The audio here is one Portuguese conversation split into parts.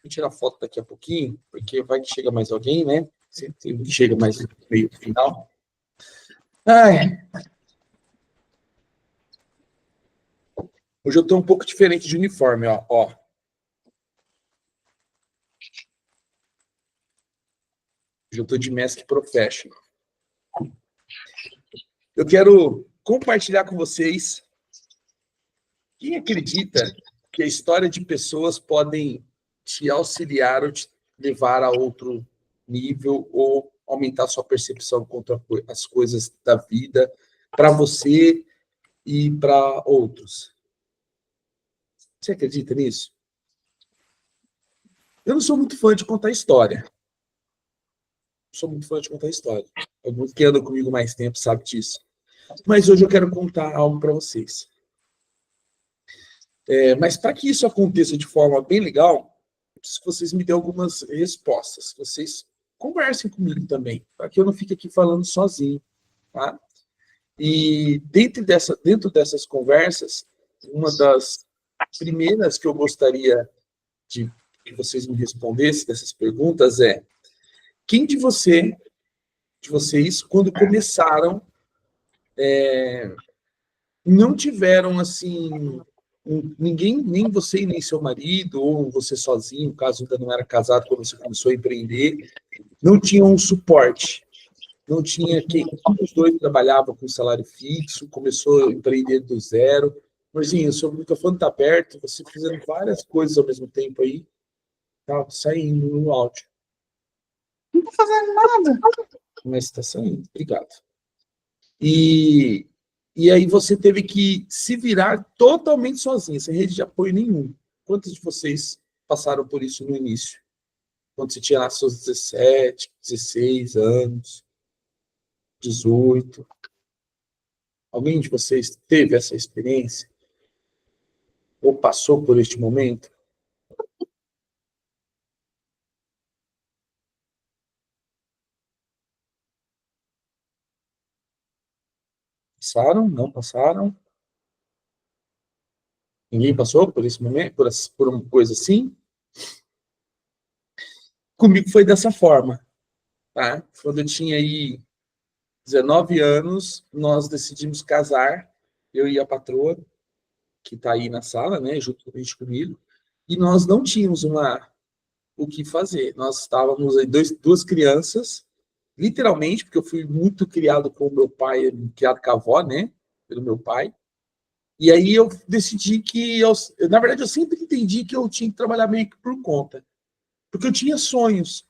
Vou tirar foto daqui a pouquinho, porque vai que chega mais alguém, né? Sempre chega mais no meio final. Ai. Hoje eu estou um pouco diferente de uniforme, ó. Hoje eu estou de Mask Professional. Eu quero compartilhar com vocês quem acredita que a história de pessoas podem te auxiliar ou te levar a outro nível ou aumentar sua percepção contra as coisas da vida para você e para outros. Você acredita nisso? Eu não sou muito fã de contar história. Alguns que andam comigo mais tempo sabem disso. Mas hoje eu quero contar algo para vocês. Mas para que isso aconteça de forma bem legal, eu preciso que vocês me dêem algumas respostas. Vocês conversem comigo também, para que eu não fique aqui falando sozinho. Tá? E dentro dessas conversas, uma das primeiras que eu gostaria de que vocês me respondessem dessas perguntas é: quem de vocês, quando começaram, não tiveram assim, ninguém, nem você e nem seu marido, ou você sozinho, caso ainda não era casado quando você começou a empreender, não tinham um suporte? Não tinha quem, os dois trabalhavam com salário fixo, começou a empreender do zero. Marzinho, o microfone está aberto, você fazendo várias coisas ao mesmo tempo aí, tá saindo no áudio. Não estou fazendo nada. Mas está saindo, obrigado. E aí você teve que se virar totalmente sozinho, sem rede de apoio nenhum. Quantos de vocês passaram por isso no início? Quando você tinha lá seus 17, 16 anos, 18? Alguém de vocês teve essa experiência? Ou passou por este momento? Passaram? Não passaram? Ninguém passou por esse momento, por uma coisa assim? Comigo foi dessa forma, tá? Quando eu tinha aí 19 anos, nós decidimos casar, eu e a patroa, que está aí na sala, né, juntamente comigo, e nós não tínhamos o que fazer. Nós estávamos aí duas crianças, literalmente, porque eu fui muito criado com o meu pai, criado com a avó, né, pelo meu pai. E aí eu decidi que, na verdade, eu sempre entendi que eu tinha que trabalhar meio que por conta, porque eu tinha sonhos.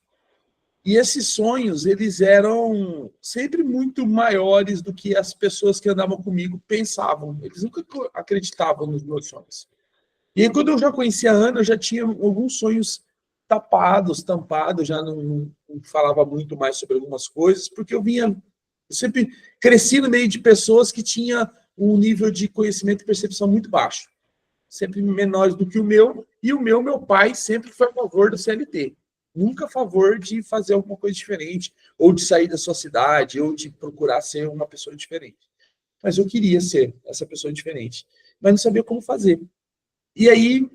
E esses sonhos, eles eram sempre muito maiores do que as pessoas que andavam comigo pensavam. Eles nunca acreditavam nos meus sonhos. E aí, quando eu já conhecia a Ana, eu já tinha alguns sonhos tampados, já não falava muito mais sobre algumas coisas, porque eu sempre cresci no meio de pessoas que tinham um nível de conhecimento e percepção muito baixo, sempre menores do que o meu, e meu pai sempre foi a favor do CLT. Nunca a favor de fazer alguma coisa diferente, ou de sair da sua cidade, ou de procurar ser uma pessoa diferente. Mas eu queria ser essa pessoa diferente, mas não sabia como fazer. E aí,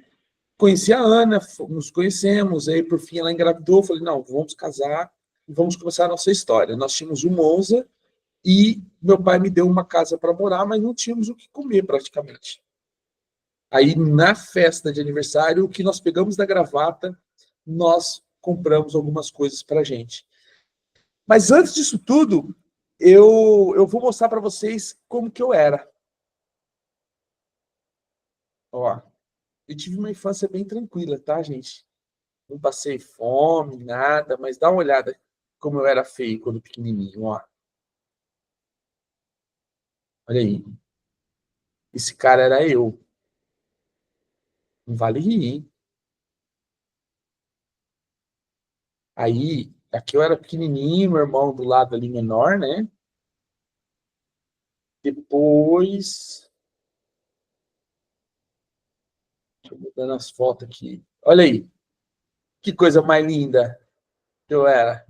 conheci a Ana, nos conhecemos, aí por fim ela engravidou, falei, não, vamos casar e vamos começar a nossa história. Nós tínhamos um Monza e meu pai me deu uma casa para morar, mas não tínhamos o que comer praticamente. Aí, na festa de aniversário, o que nós pegamos da gravata, nós compramos algumas coisas para a gente. Mas antes disso tudo, eu vou mostrar para vocês como que eu era. Ó, eu tive uma infância bem tranquila, tá, gente? Não passei fome, nada, mas dá uma olhada como eu era feio quando pequenininho, ó. Olha aí. Esse cara era eu. Não vale rir, hein? Aí, aqui eu era pequenininho, meu irmão do lado ali menor, né? Depois... Deixa eu mudar as fotos aqui. Olha aí. Que coisa mais linda que eu era.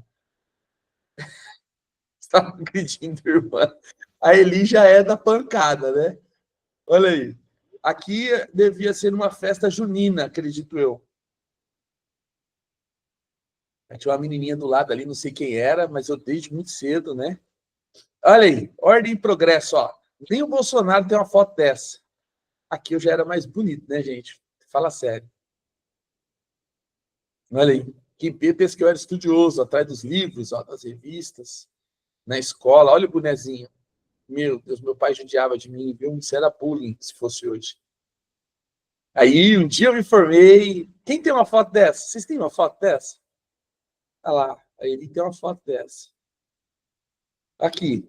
Estava acreditando, irmã. A Eli já é da pancada, né? Olha aí. Aqui devia ser uma festa junina, acredito eu. Aí tinha uma menininha do lado ali, não sei quem era, mas eu desde muito cedo, né? Olha aí, ordem e progresso, ó. Nem o Bolsonaro tem uma foto dessa. Aqui eu já era mais bonito, né, gente? Fala sério. Olha aí. Quem pensa que eu era estudioso, atrás dos livros, ó, das revistas, na escola. Olha o bonezinho. Meu Deus, meu pai judiava de mim, viu? Isso era bullying, se fosse hoje. Aí, um dia eu me formei. Quem tem uma foto dessa? Vocês têm uma foto dessa? Olha lá. Aí ele tem uma foto dessa. Aqui.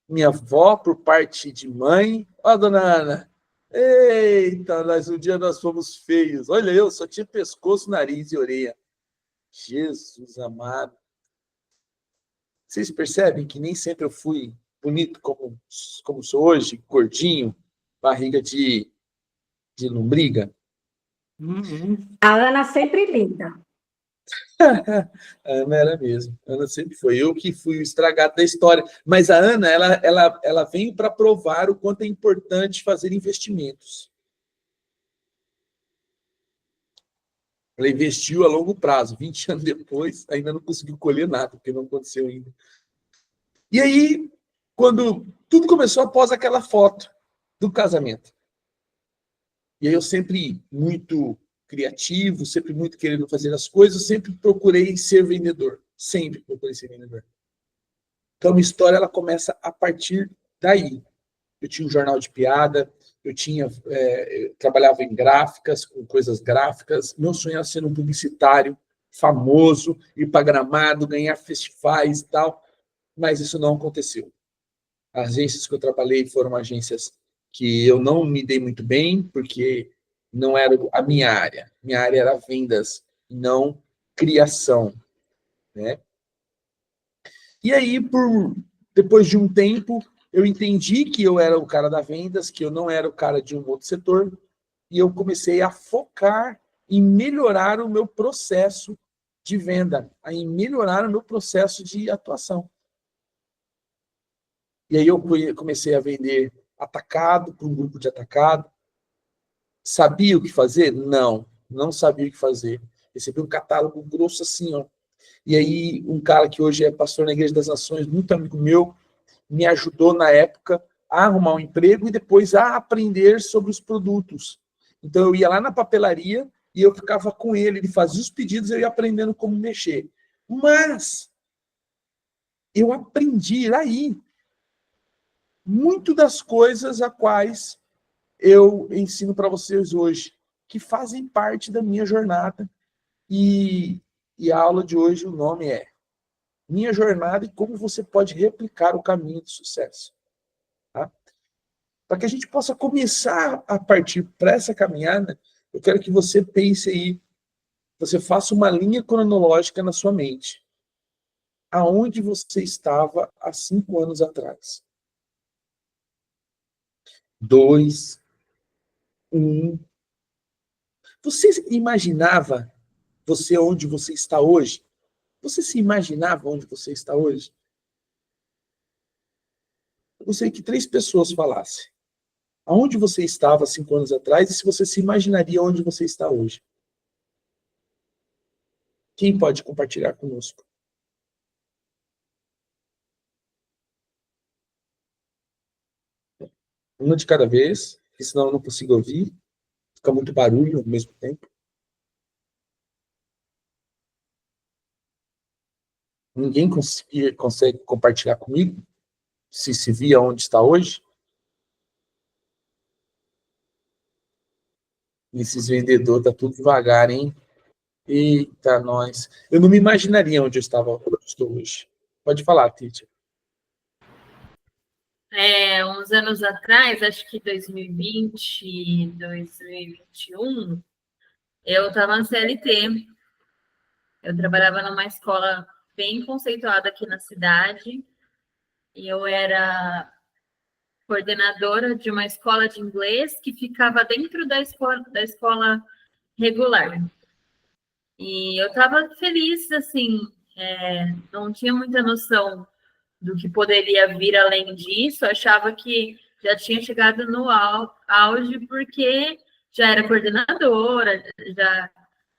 Minha avó, por parte de mãe. Ó, dona Ana. Eita, um dia nós fomos feios. Olha, eu só tinha pescoço, nariz e orelha. Jesus amado. Vocês percebem que nem sempre eu fui bonito como sou hoje, gordinho, barriga de lombriga? A Ana sempre linda. A Ana era mesmo. A Ana sempre foi. Eu que fui o estragado da história. Mas a Ana, ela veio para provar o quanto é importante fazer investimentos. Ela investiu a longo prazo. 20 anos depois, ainda não conseguiu colher nada, porque não aconteceu ainda. E aí, quando tudo começou após aquela foto do casamento. E aí eu sempre muito criativo, sempre muito querendo fazer as coisas, sempre procurei ser vendedor. Sempre procurei ser vendedor. Então, a minha história ela começa a partir daí. Eu tinha um jornal de piada, eu trabalhava em gráficas, com coisas gráficas. Meu sonho era ser um publicitário famoso, ir para Gramado, ganhar festivais e tal, mas isso não aconteceu. As agências que eu trabalhei foram agências que eu não me dei muito bem, porque não era a minha área. Minha área era vendas, não criação, né? E aí, depois de um tempo, eu entendi que eu era o cara da vendas, que eu não era o cara de um outro setor, e eu comecei a focar em melhorar o meu processo de venda, em melhorar o meu processo de atuação. E aí eu comecei a vender atacado para um grupo de atacado. Sabia o que fazer? Não, não sabia o que fazer. Recebi um catálogo grosso assim, ó. E aí um cara que hoje é pastor na Igreja das Nações, muito amigo meu, me ajudou na época a arrumar um emprego e depois a aprender sobre os produtos. Então eu ia lá na papelaria e eu ficava com ele fazia os pedidos, eu ia aprendendo como mexer. Mas eu aprendi aí muito das coisas a quais eu ensino para vocês hoje, que fazem parte da minha jornada. E a aula de hoje, o nome é Minha Jornada e como você pode replicar o caminho de sucesso. Tá? Para que a gente possa começar a partir para essa caminhada, eu quero que você pense aí, você faça uma linha cronológica na sua mente. Aonde você estava há 5 anos atrás? 2, 1. Você imaginava você onde você está hoje? Você se imaginava onde você está hoje? Eu gostaria que 3 pessoas falassem. Aonde você estava 5 anos atrás e se você se imaginaria onde você está hoje? Quem pode compartilhar conosco? Uma de cada vez, porque senão eu não consigo ouvir. Fica muito barulho ao mesmo tempo. Ninguém consegue compartilhar comigo? Se via onde está hoje? Esses vendedores tá tudo devagar, hein? Eita, nós. Eu não me imaginaria onde eu estava, onde eu estou hoje. Pode falar, Títia. Uns anos atrás, acho que 2020, 2021, eu estava na CLT. Eu trabalhava numa escola bem conceituada aqui na cidade e eu era coordenadora de uma escola de inglês que ficava dentro da escola regular. E eu estava feliz, assim, não tinha muita noção do que poderia vir além disso, achava que já tinha chegado no auge, porque já era coordenadora, já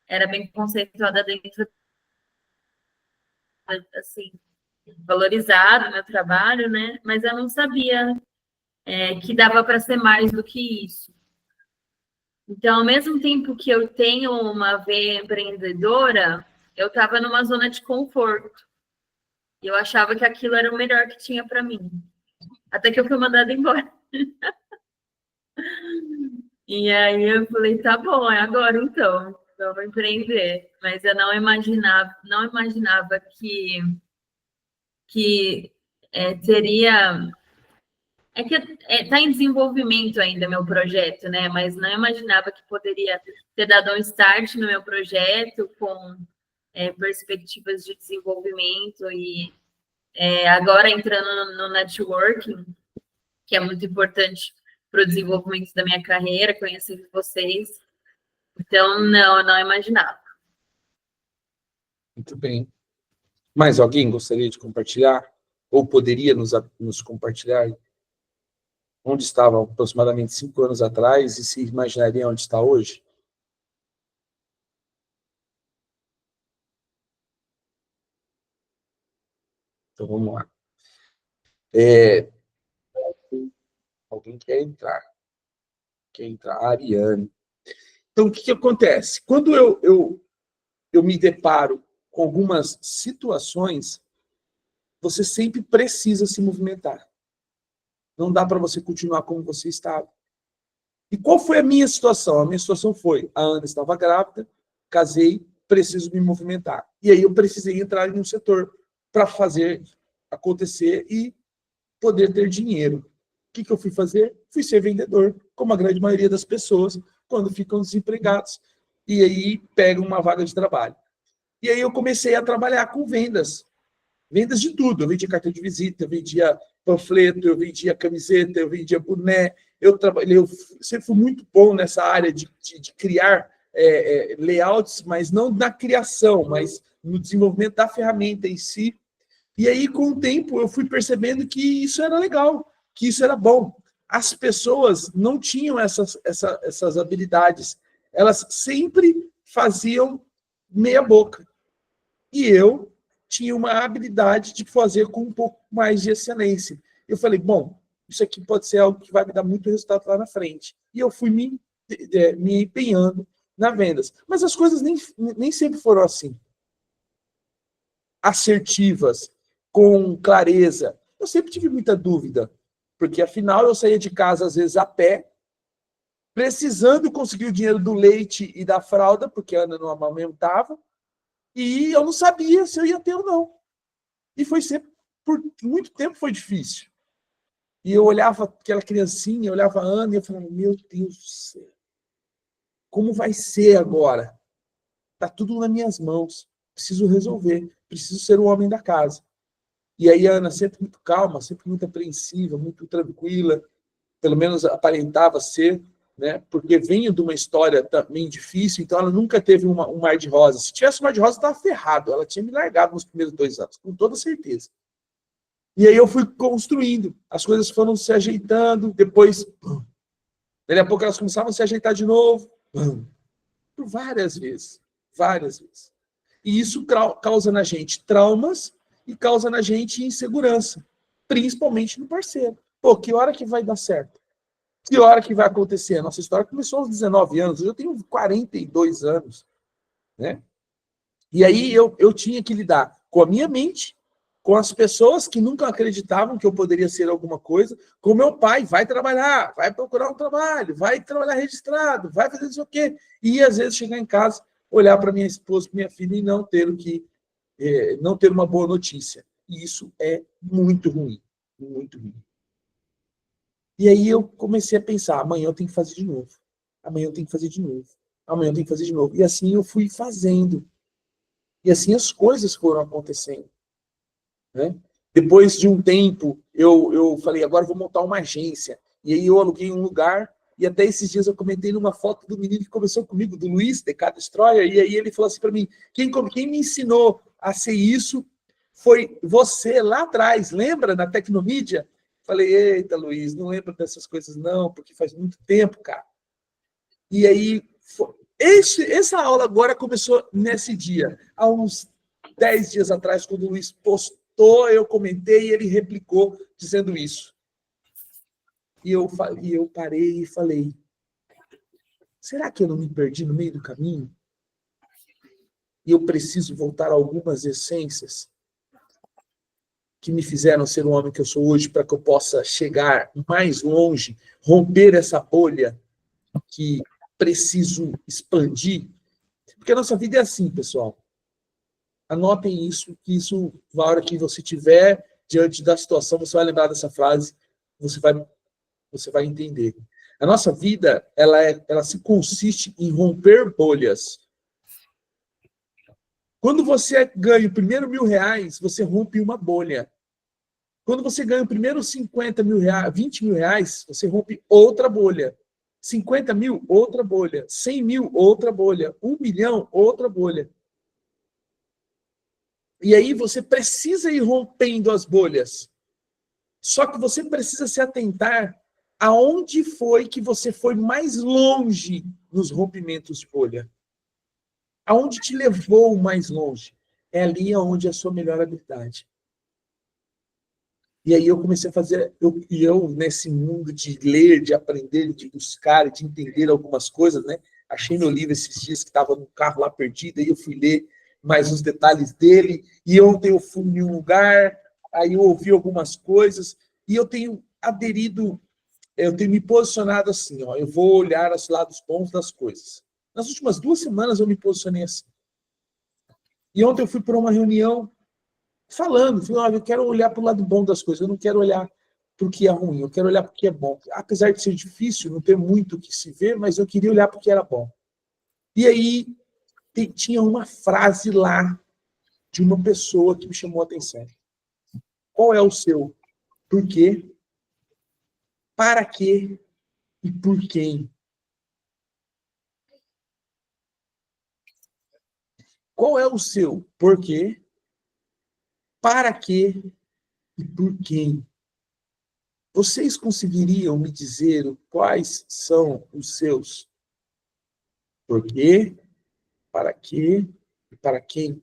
era bem conceituada dentro assim, valorizado o meu trabalho, né? Mas eu não sabia que dava para ser mais do que isso. Então, ao mesmo tempo que eu tenho uma veia empreendedora, eu estava numa zona de conforto. E eu achava que aquilo era o melhor que tinha para mim. Até que eu fui mandada embora. E aí eu falei, tá bom, é agora então. Eu vou empreender. Mas eu não imaginava que teria. É que está em desenvolvimento ainda meu projeto, né? Mas não imaginava que poderia ter dado um start no meu projeto com perspectivas de desenvolvimento e agora entrando no networking, que é muito importante para o desenvolvimento da minha carreira, conhecendo vocês. Então, não, eu não imaginava. Muito bem. Mais alguém gostaria de compartilhar? Ou poderia nos compartilhar? Onde estava aproximadamente 5 anos atrás e se imaginaria onde está hoje? Então, vamos lá. Alguém quer entrar? Quer entrar? A Ariane. Então, o que acontece? Quando eu me deparo com algumas situações, você sempre precisa se movimentar. Não dá para você continuar como você estava. E qual foi a minha situação? A minha situação foi, a Ana estava grávida, casei, preciso me movimentar. E aí eu precisei entrar em um setor para fazer acontecer e poder ter dinheiro. O que eu fui fazer? Fui ser vendedor, como a grande maioria das pessoas, quando ficam desempregados. E aí pegam uma vaga de trabalho. E aí eu comecei a trabalhar com vendas. Vendas de tudo. Eu vendia cartão de visita, eu vendia panfleto, eu vendia camiseta, eu vendia boné. Eu sempre fui muito bom nessa área de criar layouts, mas não na criação, mas no desenvolvimento da ferramenta em si. E aí, com o tempo, eu fui percebendo que isso era legal, que isso era bom. As pessoas não tinham essas habilidades. Elas sempre faziam meia boca. E eu tinha uma habilidade de fazer com um pouco mais de excelência. Eu falei, bom, isso aqui pode ser algo que vai me dar muito resultado lá na frente. E eu fui me empenhando nas vendas. Mas as coisas nem sempre foram assim. Assertivas, com clareza. Eu sempre tive muita dúvida, porque afinal eu saía de casa às vezes a pé, precisando conseguir o dinheiro do leite e da fralda, porque a Ana não amamentava, e eu não sabia se eu ia ter ou não. E foi sempre, por muito tempo foi difícil. E eu olhava aquela criancinha, eu olhava a Ana e eu falava, meu Deus do céu, como vai ser agora? Está tudo nas minhas mãos, preciso resolver, preciso ser o homem da casa. E aí a Ana sempre muito calma, sempre muito apreensiva, muito tranquila, pelo menos aparentava ser, né? Porque venho de uma história também difícil, então ela nunca teve um mar de rosas. Se tivesse um mar de rosas, estava ferrado, ela tinha me largado nos primeiros 2 anos, com toda certeza. E aí eu fui construindo, as coisas foram se ajeitando, depois, daí a pouco elas começavam a se ajeitar de novo, por várias vezes. E isso causa na gente traumas e causa na gente insegurança, principalmente no parceiro. Pô, que hora que vai dar certo? Que hora que vai acontecer? A nossa história começou aos 19 anos, hoje eu tenho 42 anos, né? E aí eu tinha que lidar com a minha mente, com as pessoas que nunca acreditavam que eu poderia ser alguma coisa, com meu pai, vai trabalhar, vai procurar um trabalho, vai trabalhar registrado, vai fazer isso o quê? E às vezes chegar em casa, olhar para minha esposa, para minha filha e não ter uma boa notícia. E isso é muito ruim, muito ruim. E aí eu comecei a pensar, amanhã eu tenho que fazer de novo. Amanhã eu tenho que fazer de novo. Amanhã eu tenho que fazer de novo. E assim eu fui fazendo. E assim as coisas foram acontecendo. Né? Depois de um tempo, eu falei, agora eu vou montar uma agência. E aí eu aluguei um lugar, e até esses dias eu comentei numa foto do menino que conversou comigo, do Luiz, DK Destroyer, e aí ele falou assim para mim, quem me ensinou a ser isso foi você lá atrás, lembra, na Tecnomídia? Falei, eita, Luiz, não lembro dessas coisas não, porque faz muito tempo, cara. E aí, essa aula agora começou nesse dia. Há uns 10 dias atrás, quando o Luiz postou, eu comentei e ele replicou dizendo isso. E eu parei e falei, será que eu não me perdi no meio do caminho? E eu preciso voltar a algumas essências que me fizeram ser o homem que eu sou hoje para que eu possa chegar mais longe, romper essa bolha que preciso expandir. Porque a nossa vida é assim, pessoal. Anotem isso, que isso, na hora que você estiver diante da situação, você vai lembrar dessa frase, você vai entender. A nossa vida, ela se consiste em romper bolhas. Quando você ganha o primeiro R$1.000, você rompe uma bolha. Quando você ganha o primeiro 50 mil reais, 20 mil reais, você rompe outra bolha. 50 mil, outra bolha. 100 mil, outra bolha. 1 milhão, outra bolha. E aí você precisa ir rompendo as bolhas. Só que você precisa se atentar aonde foi que você foi mais longe nos rompimentos de bolha. Aonde te levou mais longe? É ali onde é a sua melhor habilidade. E aí eu comecei a fazer, eu nesse mundo de ler, de aprender, de buscar, de entender algumas coisas, né? Achei no livro esses dias que estava no carro lá perdido, aí eu fui ler mais os detalhes dele, e ontem eu fui em um lugar, aí eu ouvi algumas coisas, e eu tenho aderido, eu tenho me posicionado assim, ó, eu vou olhar os lados bons das coisas. Nas últimas 2 semanas eu me posicionei assim. E ontem eu fui para uma reunião falando, olha, eu quero olhar para o lado bom das coisas, eu não quero olhar para o que é ruim, eu quero olhar para o que é bom. Apesar de ser difícil, não ter muito o que se ver, mas eu queria olhar para o que era bom. E aí tinha uma frase lá de uma pessoa que me chamou a atenção. Qual é o seu? Por quê? Para quê? E por quem? Qual é o seu? Por quê? Para quê? E por quem? Vocês conseguiriam me dizer quais são os seus? Por quê? Para quê? E para quem?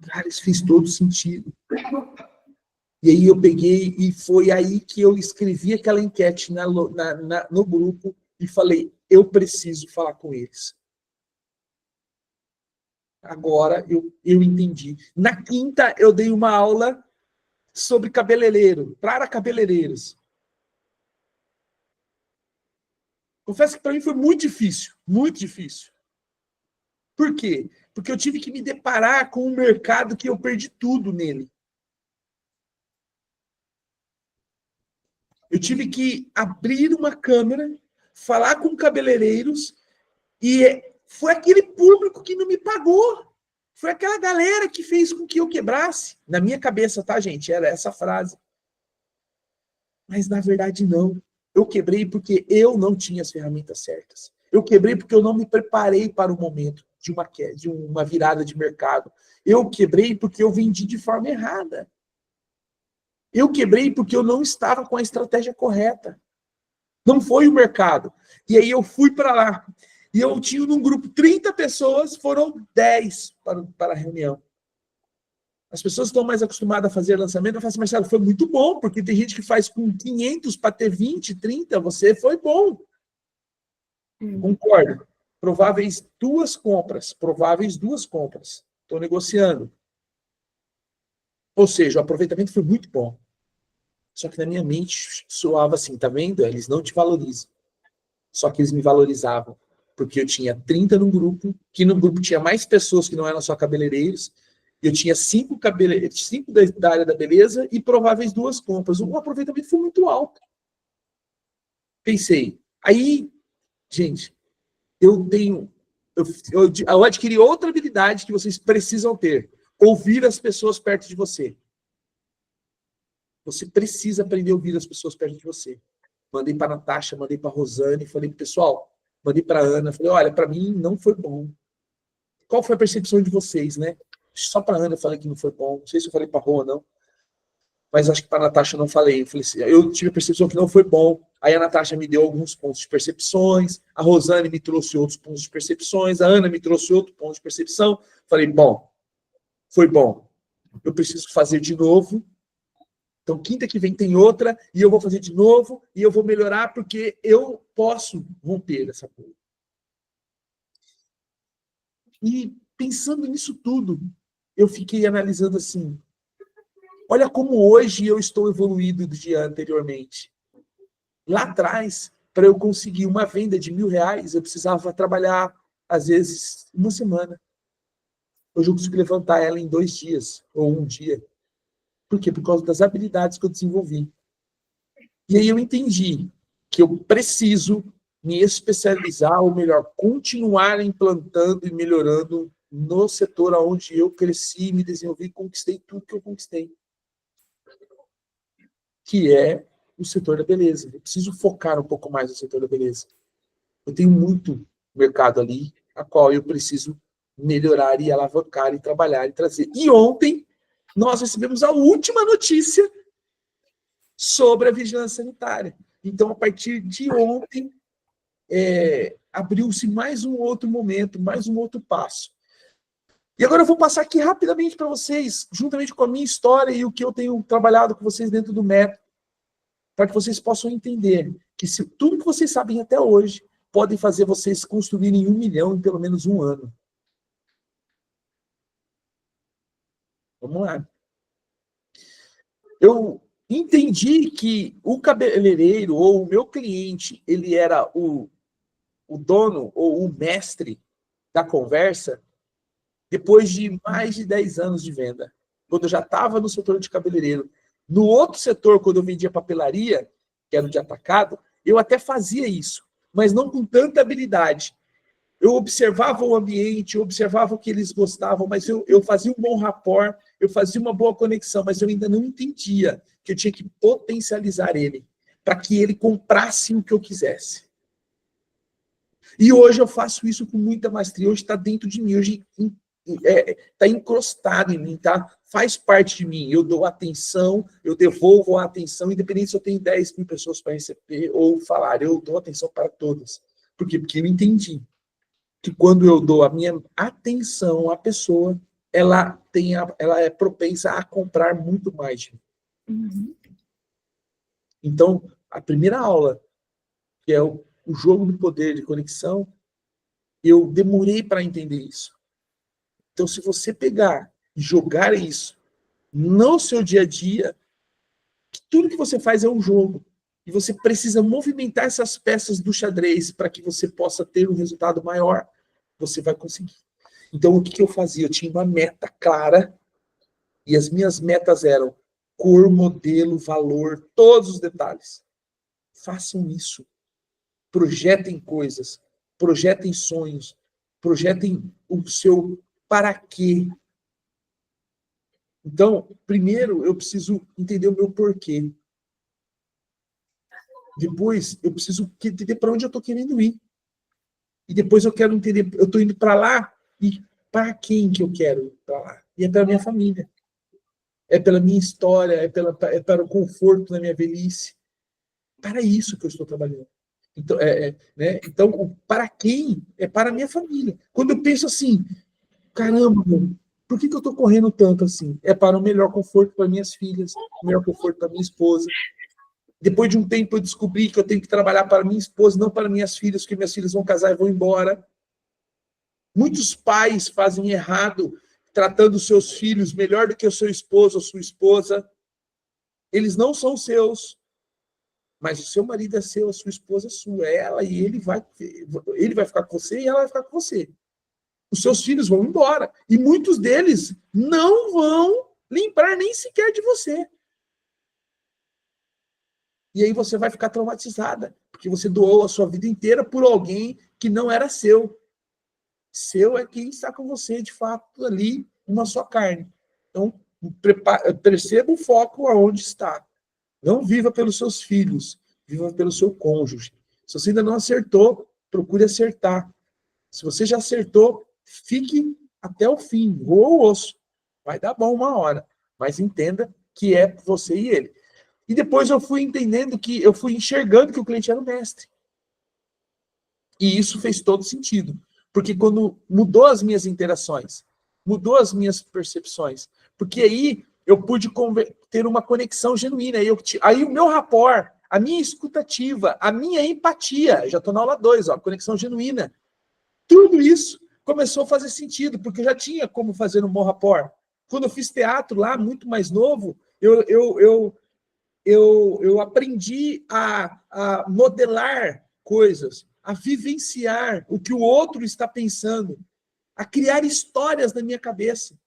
Cara, isso fez todo sentido. E aí eu peguei e foi aí que eu escrevi aquela enquete no grupo e falei, eu preciso falar com eles. Agora eu entendi. Na quinta eu dei uma aula sobre cabeleireiro, para cabeleireiros. Confesso que para mim foi muito difícil, muito difícil. Por quê? Porque eu tive que me deparar com um mercado que eu perdi tudo nele. Eu tive que abrir uma câmera, falar com cabeleireiros, e foi aquele público que não me pagou. Foi aquela galera que fez com que eu quebrasse. Na minha cabeça, tá, gente? Era essa frase. Mas, na verdade, não. Eu quebrei porque eu não tinha as ferramentas certas. Eu quebrei porque eu não me preparei para o momento de uma virada de mercado. Eu quebrei porque eu vendi de forma errada. Eu quebrei porque eu não estava com a estratégia correta. Não foi o mercado. E aí eu fui para lá. E eu tinha num grupo 30 pessoas, foram 10 para a reunião. As pessoas estão mais acostumadas a fazer lançamento. Eu falo assim, Marcelo, foi muito bom, porque tem gente que faz com 500 para ter 20, 30, você foi bom. Concordo. Prováveis 2 compras. Estou negociando. Ou seja, o aproveitamento foi muito bom. Só que na minha mente soava assim, tá vendo? Eles não te valorizam. Só que eles me valorizavam. Porque eu tinha 30 no grupo, que no grupo tinha mais pessoas que não eram só cabeleireiros. Eu tinha 5 da área da beleza e prováveis 2 compras. O aproveitamento foi muito alto. Pensei. Aí, gente, eu adquiri outra habilidade que vocês precisam ter. Ouvir as pessoas perto de você. Você precisa aprender a ouvir as pessoas perto de você. Mandei para a Natasha, mandei para a Rosane, falei, pessoal, mandei para a Ana, falei, olha, para mim não foi bom. Qual foi a percepção de vocês, né? Só para a Ana eu falei que não foi bom. Não sei se eu falei para a Rô ou não. Mas acho que para a Natasha eu não falei. Eu falei assim, eu tive a percepção que não foi bom. Aí a Natasha me deu alguns pontos de percepções. A Rosane me trouxe outros pontos de percepções. A Ana me trouxe outro ponto de percepção. Falei, bom, foi bom. Eu preciso fazer de novo. Então, quinta que vem tem outra, e eu vou fazer de novo, e eu vou melhorar, porque eu posso romper essa coisa. E pensando nisso tudo, eu fiquei analisando assim, olha como hoje eu estou evoluído do dia anteriormente. Lá atrás, para eu conseguir uma venda de R$1.000, eu precisava trabalhar, às vezes, uma semana. Hoje eu consigo levantar ela em 2 dias, ou 1 dia. Por quê? Por causa das habilidades que eu desenvolvi. E aí eu entendi que eu preciso me especializar, ou melhor, continuar implantando e melhorando no setor onde eu cresci, me desenvolvi e conquistei tudo que eu conquistei. Que é o setor da beleza. Eu preciso focar um pouco mais no setor da beleza. Eu tenho muito mercado ali, a qual eu preciso melhorar e alavancar e trabalhar e trazer. E ontem nós recebemos a última notícia sobre a vigilância sanitária. Então, a partir de ontem, abriu-se mais um outro momento, mais um outro passo. E agora eu vou passar aqui rapidamente para vocês, juntamente com a minha história e o que eu tenho trabalhado com vocês dentro do método, para que vocês possam entender que tudo que vocês sabem até hoje pode fazer vocês construírem 1 milhão em pelo menos 1 ano. Vamos lá. Eu entendi que o cabeleireiro ou o meu cliente, ele era o dono ou o mestre da conversa depois de mais de 10 anos de venda. Quando eu já estava no setor de cabeleireiro. No outro setor, quando eu vendia papelaria, que era o de atacado, eu até fazia isso, mas não com tanta habilidade. Eu observava o ambiente, eu observava o que eles gostavam, mas eu fazia um bom rapport, eu fazia uma boa conexão, mas eu ainda não entendia que eu tinha que potencializar ele, para que ele comprasse o que eu quisesse. E hoje eu faço isso com muita maestria, hoje está dentro de mim, hoje está encrostado em mim, tá? Faz parte de mim. Eu dou atenção, eu devolvo a atenção, independente se eu tenho 10 mil pessoas para receber ou falar, eu dou atenção para todas. Por quê? Porque eu entendi que quando eu dou a minha atenção à pessoa, ela é propensa a comprar muito mais de mim. Uhum. Então, a primeira aula, que é o jogo do poder de conexão, eu demorei para entender isso. Então, se você pegar e jogar isso no seu dia a dia, tudo que você faz é um jogo. E você precisa movimentar essas peças do xadrez para que você possa ter um resultado maior. Você vai conseguir. Então, o que eu fazia? Eu tinha uma meta clara e as minhas metas eram cor, modelo, valor, todos os detalhes. Façam isso. Projetem coisas, projetem sonhos, projetem o seu para quê. Então, primeiro, eu preciso entender o meu porquê. Depois, eu preciso entender para onde eu estou querendo ir. E depois eu quero entender, eu estou indo para lá e para quem que eu quero ir para lá. E é pela minha família. É pela minha história, é para o conforto da minha velhice. Para isso que eu estou trabalhando. Então, né? Então, o para quem é para a minha família. Quando eu penso assim, caramba, por que eu estou correndo tanto assim? É para o melhor conforto para minhas filhas, o melhor conforto para minha esposa. Depois de um tempo eu descobri que eu tenho que trabalhar para minha esposa, não para minhas filhas, porque minhas filhas vão casar e vão embora. Muitos pais fazem errado, tratando seus filhos melhor do que o seu esposo ou sua esposa. Eles não são seus, mas o seu marido é seu, a sua esposa é sua. Ela e ele vai ficar com você e ela vai ficar com você. Os seus filhos vão embora. E muitos deles não vão lembrar nem sequer de você. E aí você vai ficar traumatizada, porque você doou a sua vida inteira por alguém que não era seu. Seu é quem está com você, de fato, ali, uma só carne. Então, perceba o foco aonde está. Não viva pelos seus filhos, viva pelo seu cônjuge. Se você ainda não acertou, procure acertar. Se você já acertou, fique até o fim, roa o osso. Vai dar bom uma hora, mas entenda que é você e ele. E depois eu fui entendendo eu fui enxergando que o cliente era o mestre. E isso fez todo sentido. Porque quando mudou as minhas interações, mudou as minhas percepções. Porque aí eu pude ter uma conexão genuína. Aí o meu rapport, a minha escutativa, a minha empatia, já estou na aula 2, conexão genuína. Tudo isso começou a fazer sentido, porque eu já tinha como fazer um bom rapport. Quando eu fiz teatro lá, muito mais novo, eu aprendi a modelar coisas, a vivenciar o que o outro está pensando, a criar histórias na minha cabeça.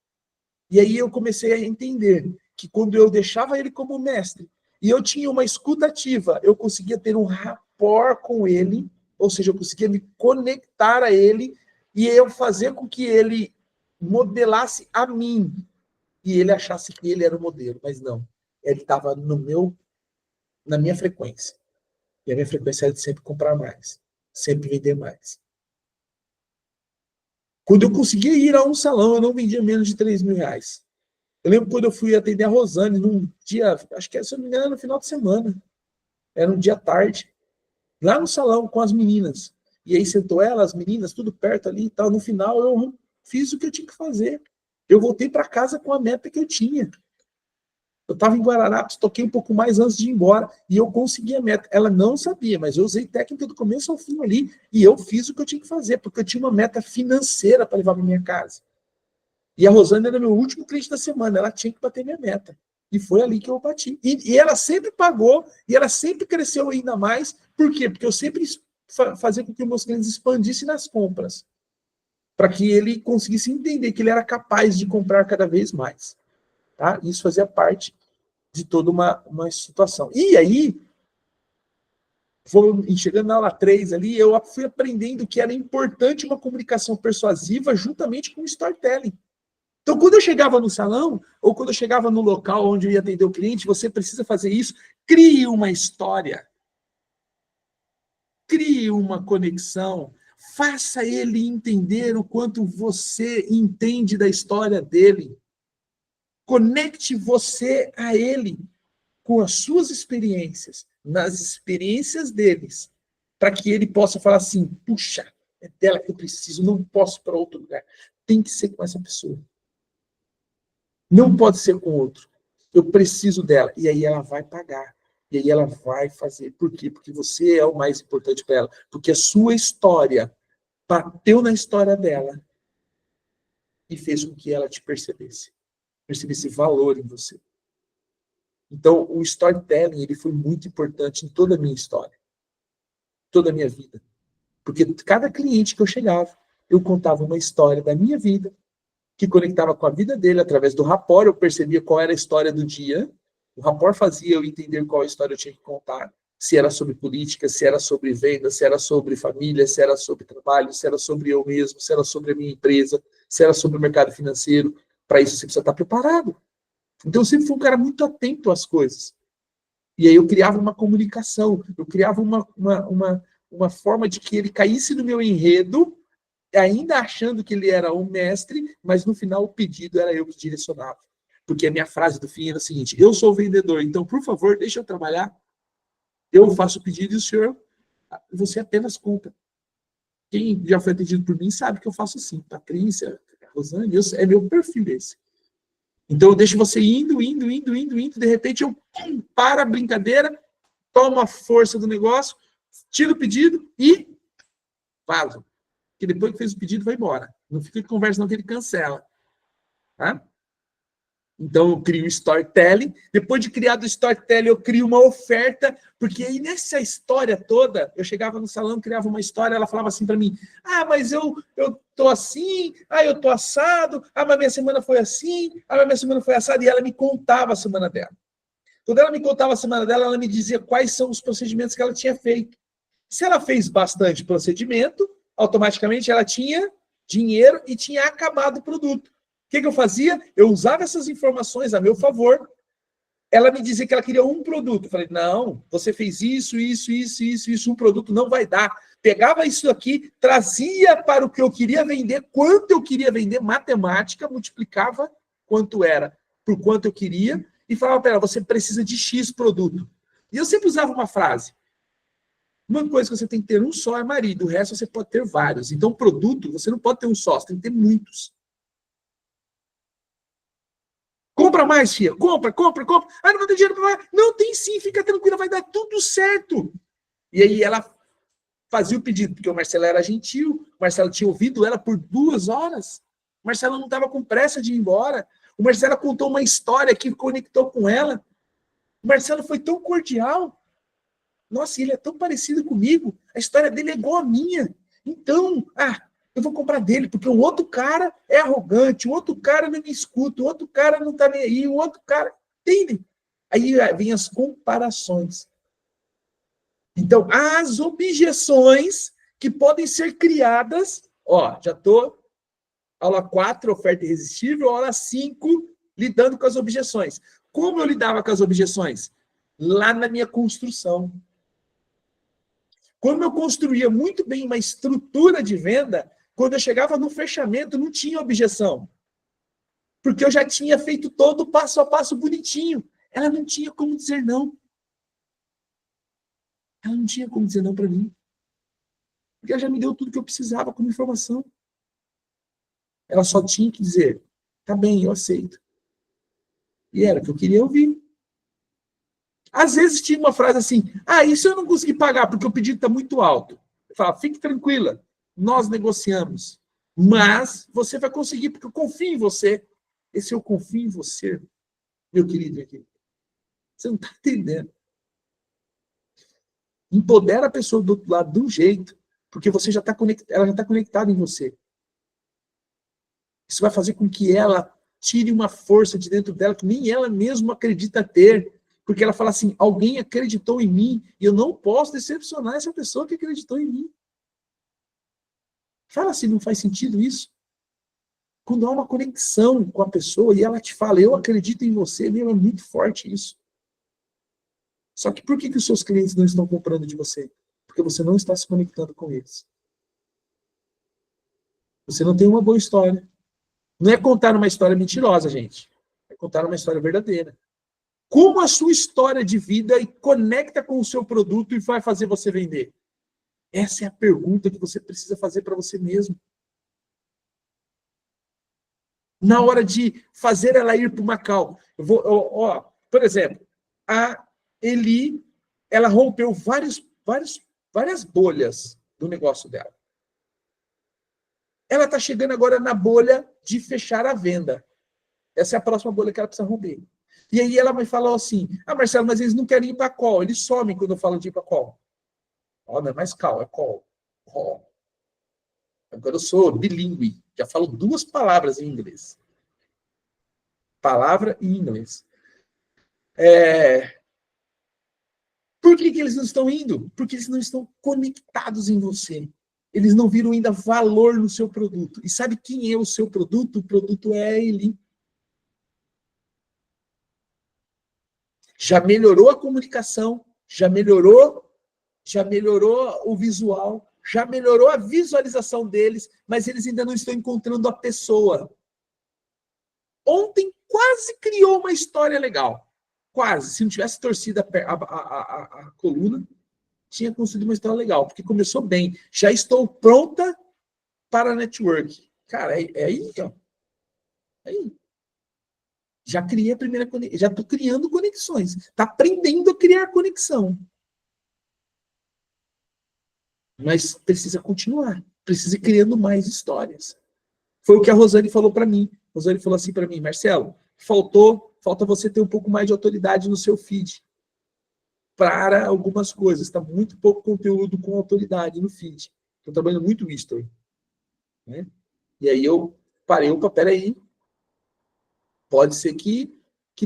E aí eu comecei a entender que quando eu deixava ele como mestre e eu tinha uma escutativa, eu conseguia ter um rapport com ele, ou seja, eu conseguia me conectar a ele e eu fazer com que ele modelasse a mim e ele achasse que ele era o modelo, mas não. Ele estava na minha frequência. E a minha frequência era de sempre comprar mais, sempre vender mais. Quando eu conseguia ir a um salão, eu não vendia menos de 3 mil reais. Eu lembro quando eu fui atender a Rosane, num dia, acho que, se eu não me engano, no final de semana. Era um dia tarde, lá no salão, com as meninas. E aí sentou ela, as meninas, tudo perto ali e tal. No final, eu fiz o que eu tinha que fazer. Eu voltei para casa com a meta que eu tinha. Eu estava em Guararapes, toquei um pouco mais antes de ir embora, e eu consegui a meta. Ela não sabia, mas eu usei técnica do começo ao fim ali, e eu fiz o que eu tinha que fazer, porque eu tinha uma meta financeira para levar para minha casa. E a Rosane era meu último cliente da semana, ela tinha que bater minha meta. E foi ali que eu bati. E ela sempre pagou, e ela sempre cresceu ainda mais. Por quê? Porque eu sempre fazia com que os meus clientes expandissem nas compras, para que ele conseguisse entender que ele era capaz de comprar cada vez mais. Tá? Isso fazia parte de toda uma situação. E aí, chegando na aula 3 ali, eu fui aprendendo que era importante uma comunicação persuasiva juntamente com o storytelling. Então, quando eu chegava no salão, ou quando eu chegava no local onde eu ia atender o cliente, você precisa fazer isso, crie uma história. Crie uma conexão. Faça ele entender o quanto você entende da história dele. Conecte você a ele com as suas experiências, nas experiências deles, para que ele possa falar assim, puxa, é dela que eu preciso, não posso ir para outro lugar. Tem que ser com essa pessoa. Não pode ser com outro. Eu preciso dela. E aí ela vai pagar. E aí ela vai fazer. Por quê? Porque você é o mais importante para ela. Porque a sua história bateu na história dela e fez com que ela te percebesse valor em você. Então, o storytelling, ele foi muito importante em toda a minha história, toda a minha vida. Porque cada cliente que eu chegava, eu contava uma história da minha vida, que conectava com a vida dele, através do rapport, eu percebia qual era a história do dia, o rapport fazia eu entender qual história eu tinha que contar, se era sobre política, se era sobre venda, se era sobre família, se era sobre trabalho, se era sobre eu mesmo, se era sobre a minha empresa, se era sobre o mercado financeiro. Para isso você precisa estar preparado. Então eu sempre fui um cara muito atento às coisas. E aí eu criava uma comunicação, eu criava uma forma de que ele caísse no meu enredo, ainda achando que ele era o mestre, mas no final o pedido era eu que direcionava. Porque a minha frase do fim era a seguinte, eu sou o vendedor, então por favor, deixa eu trabalhar. Eu faço o pedido e o senhor, você apenas cumpra. Quem já foi atendido por mim sabe que eu faço assim. Patrícia, Rosane, é meu perfil esse. Então eu deixo você indo, de repente eu paro a brincadeira, tomo a força do negócio, tiro o pedido e vazo. Porque depois que fez o pedido, vai embora. Não fica de conversa não que ele cancela. Tá? Então eu crio o storytelling, depois de criar o storytelling eu crio uma oferta, porque aí nessa história toda, eu chegava no salão, criava uma história, ela falava assim para mim, mas eu tô assim, eu tô assado, mas minha semana foi assim, mas minha semana foi assada, e ela me contava a semana dela. Quando ela me contava a semana dela, ela me dizia quais são os procedimentos que ela tinha feito. Se ela fez bastante procedimento, automaticamente ela tinha dinheiro e tinha acabado o produto. O que eu fazia? Eu usava essas informações a meu favor. Ela me dizia que ela queria um produto. Eu falei, não, você fez isso, um produto não vai dar. Pegava isso aqui, trazia para o que eu queria vender, quanto eu queria vender, matemática, multiplicava quanto era por quanto eu queria, e falava para ela, você precisa de X produto. E eu sempre usava uma frase. Uma coisa que você tem que ter um só é marido, o resto você pode ter vários. Então, produto, você não pode ter um só, você tem que ter muitos. Compra mais, filha. Compra. Ah, não vai ter dinheiro para pagar. Não, tem sim, fica tranquila, vai dar tudo certo. E aí ela fazia o pedido, porque o Marcelo era gentil, o Marcelo tinha ouvido ela por 2 horas. O Marcelo não estava com pressa de ir embora. O Marcelo contou uma história que conectou com ela. O Marcelo foi tão cordial. Nossa, ele é tão parecido comigo. A história dele é igual à minha. Então, eu vou comprar dele, porque o outro cara é arrogante, o outro cara não me escuta, o outro cara não tá nem aí, o outro cara... Entendem? Aí vem as comparações. Então, as objeções que podem ser criadas... já estou... Aula 4, oferta irresistível. Aula 5, lidando com as objeções. Como eu lidava com as objeções? Lá na minha construção. Quando eu construía muito bem uma estrutura de venda, quando eu chegava no fechamento, não tinha objeção. Porque eu já tinha feito todo o passo a passo bonitinho. Ela não tinha como dizer não. Ela não tinha como dizer não para mim. Porque ela já me deu tudo que eu precisava como informação. Ela só tinha que dizer, tá bem, eu aceito. E era o que eu queria ouvir. Às vezes tinha uma frase assim, isso eu não consegui pagar porque o pedido está muito alto. Eu falava, fique tranquila, nós negociamos. Mas você vai conseguir, porque eu confio em você. Esse eu confio em você, meu querido aqui. Você não está entendendo. Empodera a pessoa do outro lado de um jeito, porque você já está conectado, ela já está conectada em você. Isso vai fazer com que ela tire uma força de dentro dela que nem ela mesma acredita ter. Porque ela fala assim, alguém acreditou em mim e eu não posso decepcionar essa pessoa que acreditou em mim. Fala assim, não faz sentido isso? Quando há uma conexão com a pessoa e ela te fala, eu acredito em você, é muito forte isso. Só que por que os seus clientes não estão comprando de você? Porque você não está se conectando com eles. Você não tem uma boa história. Não é contar uma história mentirosa, gente. É contar uma história verdadeira. Como a sua história de vida conecta com o seu produto e vai fazer você vender? Essa é a pergunta que você precisa fazer para você mesmo. Na hora de fazer ela ir para o Macau. Por exemplo, a Eli, ela rompeu várias bolhas do negócio dela. Ela está chegando agora na bolha de fechar a venda. Essa é a próxima bolha que ela precisa romper. E aí ela me falou assim, Marcelo, mas eles não querem ir para call, eles somem quando eu falo de ir para call. Não é mais call, é call. Agora eu sou bilíngue, já falo 2 palavras em inglês. Palavra e inglês. Por que eles não estão indo? Porque eles não estão conectados em você. Eles não viram ainda valor no seu produto. E sabe quem é o seu produto? O produto é ele. Já melhorou a comunicação, já melhorou o visual, já melhorou a visualização deles, mas eles ainda não estão encontrando a pessoa. Ontem quase criou uma história legal. Quase. Se não tivesse torcido a coluna, tinha construído uma história legal, porque começou bem. Já estou pronta para a network. Cara, é aí, ó. É aí. Já criei a primeira conexão. Já estou criando conexões. Está aprendendo a criar conexão. Mas precisa continuar. Precisa ir criando mais histórias. Foi o que a Rosane falou para mim. A Rosane falou assim para mim, Marcelo, falta você ter um pouco mais de autoridade no seu feed. Para algumas coisas. Está muito pouco conteúdo com autoridade no feed. Estou trabalhando muito history. Né? E aí eu parei, peraí. Pode ser que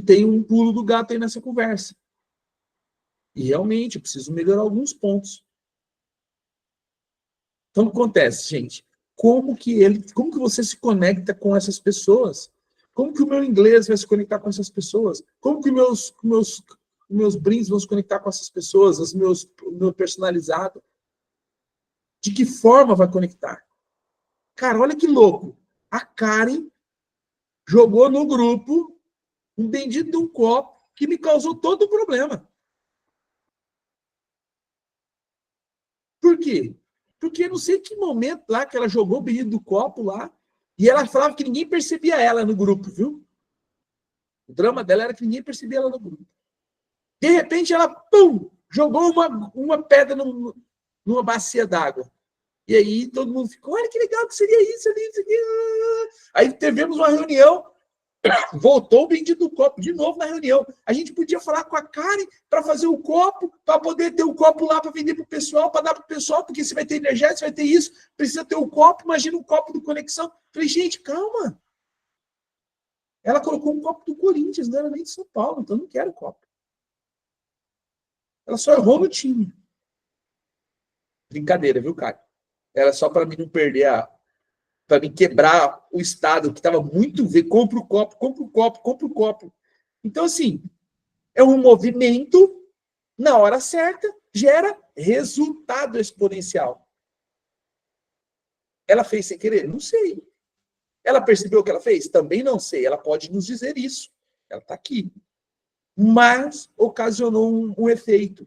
tenha um pulo do gato aí nessa conversa. E realmente, eu preciso melhorar alguns pontos. Então, o que acontece, gente? Como que você se conecta com essas pessoas? Como que o meu inglês vai se conectar com essas pessoas? Como que meus brindes vão se conectar com essas pessoas? O meu personalizado? De que forma vai conectar? Cara, olha que louco. A Karen jogou no grupo um bendito de um copo que me causou todo o problema. Por quê? Porque eu não sei que momento lá que ela jogou o bendito do copo lá e ela falava que ninguém percebia ela no grupo, viu? O drama dela era que ninguém percebia ela no grupo. De repente, ela, pum, jogou uma pedra numa bacia d'água. E aí todo mundo ficou, olha que legal que seria isso ali, isso aqui. Aí tivemos uma reunião, voltou o bendito do copo de novo na reunião. A gente podia falar com a Karen para fazer o copo, para poder ter o copo lá para vender para o pessoal, para dar para o pessoal, porque você vai ter energético, você vai ter isso, precisa ter o copo, imagina um copo do Conexão. Falei, gente, calma. Ela colocou um copo do Corinthians, não era nem de São Paulo, então eu não quero copo. Ela só errou no time. Brincadeira, viu, cara? Era só para mim não perder para mim quebrar o estado, que estava muito ver, compra o copo, compra o copo, compra o copo. Então, assim, é um movimento, na hora certa, gera resultado exponencial. Ela fez sem querer? Não sei. Ela percebeu o que ela fez? Também não sei. Ela pode nos dizer isso. Ela está aqui. Mas ocasionou um efeito.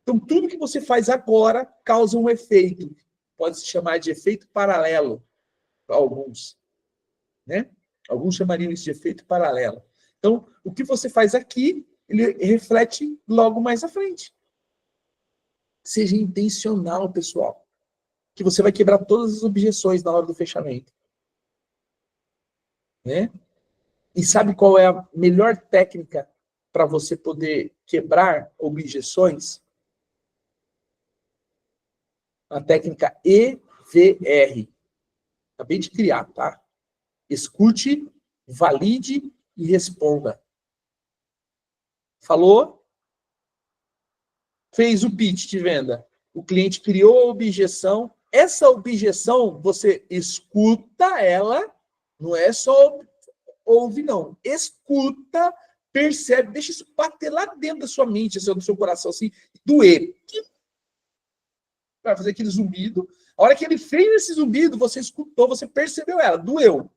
Então, tudo que você faz agora causa um efeito. Pode se chamar de efeito paralelo. Alguns, né? Alguns chamariam isso de efeito paralelo. Então, o que você faz aqui, ele reflete logo mais à frente. Seja intencional, pessoal, que você vai quebrar todas as objeções na hora do fechamento, né? E sabe qual é a melhor técnica para você poder quebrar objeções? A técnica EVR. Acabei de criar, tá? Escute, valide e responda. Falou? Fez o pitch de venda. O cliente criou a objeção. Essa objeção, você escuta ela, não é só ouve, não. Escuta, percebe, deixa isso bater lá dentro da sua mente, do seu coração, assim, doer. Vai fazer aquele zumbido. A hora que ele fez esse zumbido, você escutou, você percebeu ela, doeu.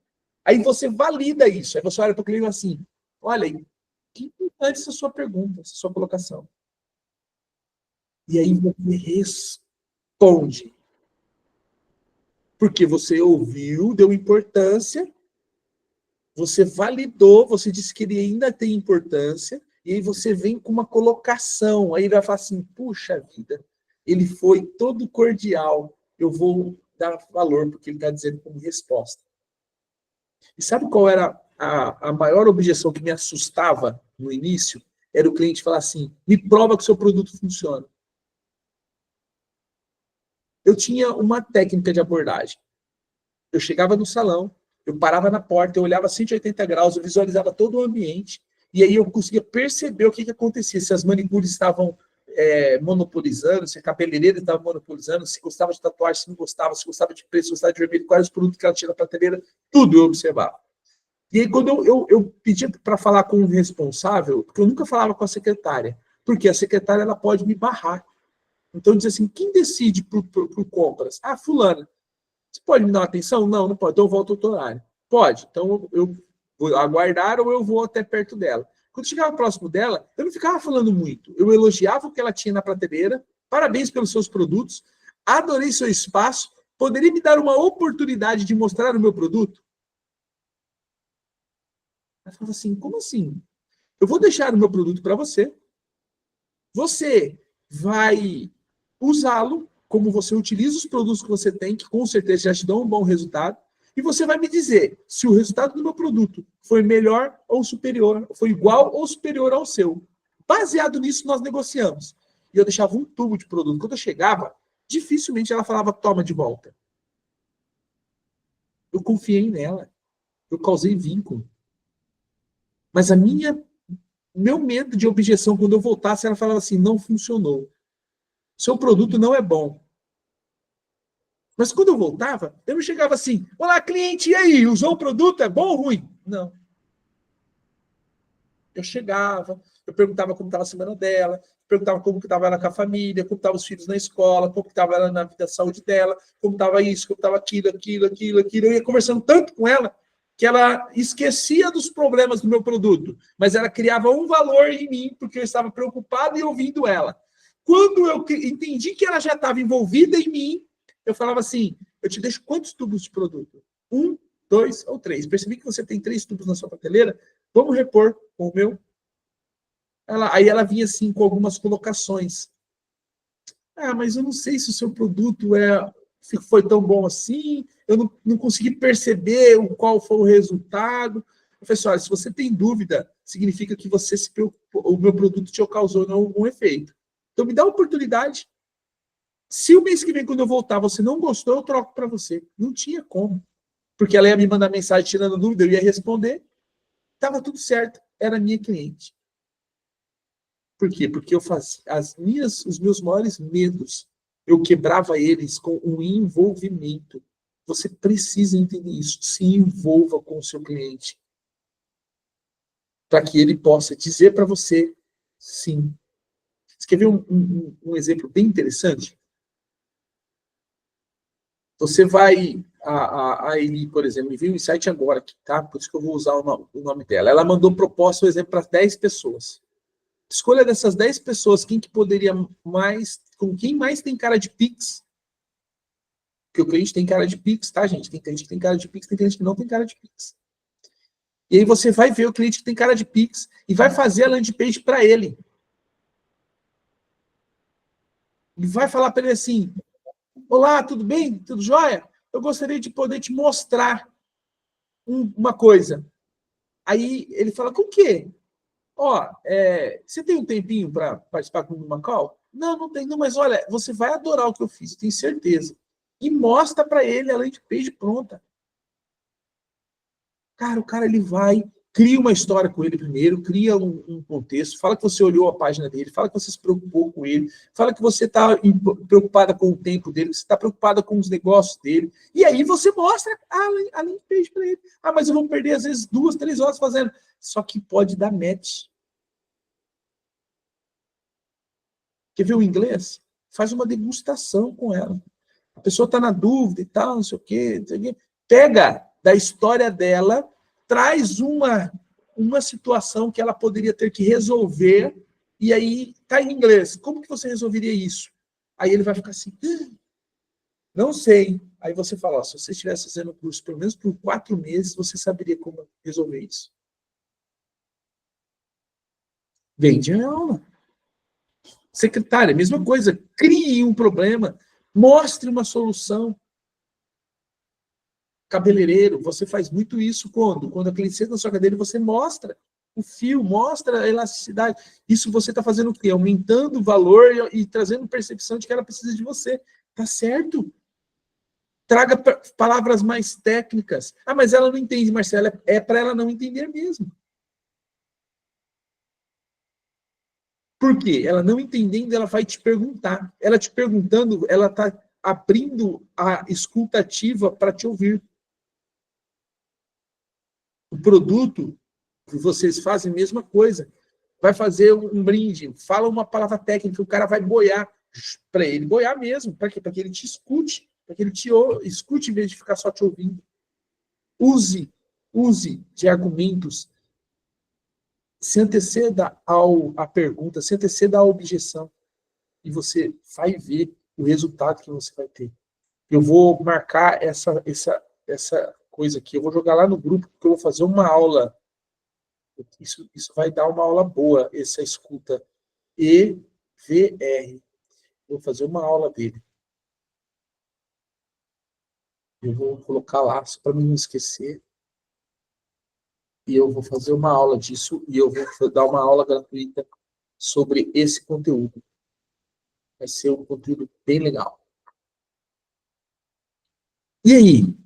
Aí você valida isso. Aí você olha para o cliente assim, olha aí, que importante essa sua pergunta, essa sua colocação. E aí você responde. Porque você ouviu, deu importância, você validou, você disse que ele ainda tem importância, e aí você vem com uma colocação. Aí ele vai falar assim, puxa vida, ele foi todo cordial, eu vou dar valor, porque ele está dizendo como resposta. E sabe qual era a maior objeção que me assustava no início? Era o cliente falar assim, me prova que o seu produto funciona. Eu tinha uma técnica de abordagem. Eu chegava no salão, eu parava na porta, eu olhava 180 graus, eu visualizava todo o ambiente, e aí eu conseguia perceber o que acontecia, se as manicures estavam monopolizando, se a cabeleireira estava monopolizando, se gostava de tatuagem, se não gostava, se gostava de preço, se gostava de vermelho, quais os produtos que ela tinha na prateleira, tudo eu observava. E aí, quando eu pedia para falar com o responsável, porque eu nunca falava com a secretária, porque a secretária ela pode me barrar. Então, diz assim, quem decide por compras? Ah, fulana. Você pode me dar uma atenção? Não, não pode. Então, eu volto ao horário. Pode. Então, eu vou aguardar ou eu vou até perto dela. Quando chegava próximo dela, eu não ficava falando muito. Eu elogiava o que ela tinha na prateleira. Parabéns pelos seus produtos. Adorei seu espaço. Poderia me dar uma oportunidade de mostrar o meu produto? Ela falava assim, como assim? Eu vou deixar o meu produto para você. Você vai usá-lo como você utiliza os produtos que você tem, que com certeza já te dão um bom resultado, e você vai me dizer se o resultado do meu produto foi melhor ou superior, foi igual ou superior ao seu. Baseado nisso, nós negociamos. E eu deixava um tubo de produto. Quando eu chegava, dificilmente ela falava, toma de volta. Eu confiei nela. Eu causei vínculo. Mas meu medo de objeção, quando eu voltasse, ela falava assim, não funcionou. Seu produto não é bom. Mas quando eu voltava, eu não chegava assim, olá, cliente, e aí, usou o produto? É bom ou ruim? Não. Eu chegava, eu perguntava como estava a semana dela, perguntava como estava ela com a família, como estavam os filhos na escola, como estava ela na vida da saúde dela, como estava isso, como estava aquilo. Eu ia conversando tanto com ela, que ela esquecia dos problemas do meu produto, mas ela criava um valor em mim, porque eu estava preocupado e ouvindo ela. Quando eu entendi que ela já estava envolvida em mim, eu falava assim, eu te deixo quantos tubos de produto? 1, 2 ou 3. Percebi que você tem 3 tubos na sua prateleira? Vamos repor com o meu? Aí ela vinha assim com algumas colocações. Mas eu não sei se o seu produto foi tão bom assim, eu não consegui perceber qual foi o resultado. Eu falei assim, olha, se você tem dúvida, significa que você se preocupou, o meu produto te causou algum efeito. Então me dá uma oportunidade. Se o mês que vem, quando eu voltar, você não gostou, eu troco para você. Não tinha como. Porque ela ia me mandar mensagem tirando dúvida, eu ia responder. Estava tudo certo. Era minha cliente. Por quê? Porque eu fazia os meus maiores medos, eu quebrava eles com um envolvimento. Você precisa entender isso. Se envolva com o seu cliente. Para que ele possa dizer para você sim. Você quer ver um exemplo bem interessante? Você vai, a Eli, por exemplo, me viu um insight agora aqui, tá? Por isso que eu vou usar o nome dela. Ela mandou proposta, por exemplo, para 10 pessoas. Escolha dessas 10 pessoas, quem que poderia mais, com quem mais tem cara de Pix? Porque o cliente tem cara de Pix, tá, gente? Tem cliente que tem cara de Pix, tem cliente que não tem cara de Pix. E aí você vai ver o cliente que tem cara de Pix e vai fazer a landing page para ele. E vai falar para ele assim, olá, tudo bem? Tudo jóia? Eu gostaria de poder te mostrar uma coisa. Aí ele fala, com o quê? Você tem um tempinho para participar comigo de uma call? Não, não tem, não, mas olha, você vai adorar o que eu fiz, eu tenho certeza. E mostra para ele a landing page pronta. Cara, o cara ele vai, cria uma história com ele primeiro, cria um contexto, fala que você olhou a página dele, fala que você se preocupou com ele, fala que você está preocupada com o tempo dele, que você está preocupada com os negócios dele, e aí você mostra a landing page para ele. Mas eu vou perder às vezes 2, 3 horas fazendo. Só que pode dar match. Quer ver o inglês? Faz uma degustação com ela. A pessoa está na dúvida e tal, não sei o quê. Pega da história dela, traz uma situação que ela poderia ter que resolver, e aí está em inglês. Como que você resolveria isso? Aí ele vai ficar assim, não sei. Aí você fala, se você estivesse fazendo o curso pelo menos por 4 meses, você saberia como resolver isso. Vende a aula. Secretária, mesma coisa. Crie um problema, mostre uma solução. Cabeleireiro, você faz muito isso quando a cliente senta na sua cadeira, você mostra o fio, mostra a elasticidade. Isso você está fazendo o quê? Aumentando o valor e trazendo percepção de que ela precisa de você. Tá certo? Traga palavras mais técnicas. Mas ela não entende, Marcela. É para ela não entender mesmo. Por quê? Ela não entendendo, ela vai te perguntar. Ela te perguntando, ela está abrindo a escutativa para te ouvir. O produto que vocês fazem, a mesma coisa. Vai fazer um brinde, fala uma palavra técnica, o cara vai boiar para ele boiar mesmo. Para quê? Para que ele te escute, para que ele te escute em vez de ficar só te ouvindo. Use de argumentos. Se anteceda à pergunta, se anteceda à objeção. E você vai ver o resultado que você vai ter. Eu vou marcar essa coisa aqui, eu vou jogar lá no grupo, porque eu vou fazer uma aula. Isso vai dar uma aula boa, essa escuta EVR. Vou fazer uma aula dele. Eu vou colocar lá, só para não esquecer. E eu vou fazer uma aula disso, e eu vou dar uma aula gratuita sobre esse conteúdo. Vai ser um conteúdo bem legal. E aí?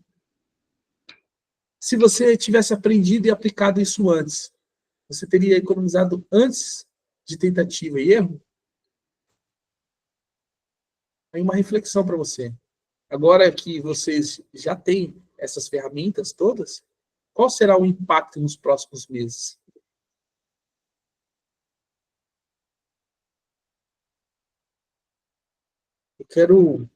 Se você tivesse aprendido e aplicado isso antes, você teria economizado antes de tentativa e erro? Aí uma reflexão para você. Agora que vocês já têm essas ferramentas todas, qual será o impacto nos próximos meses? Eu quero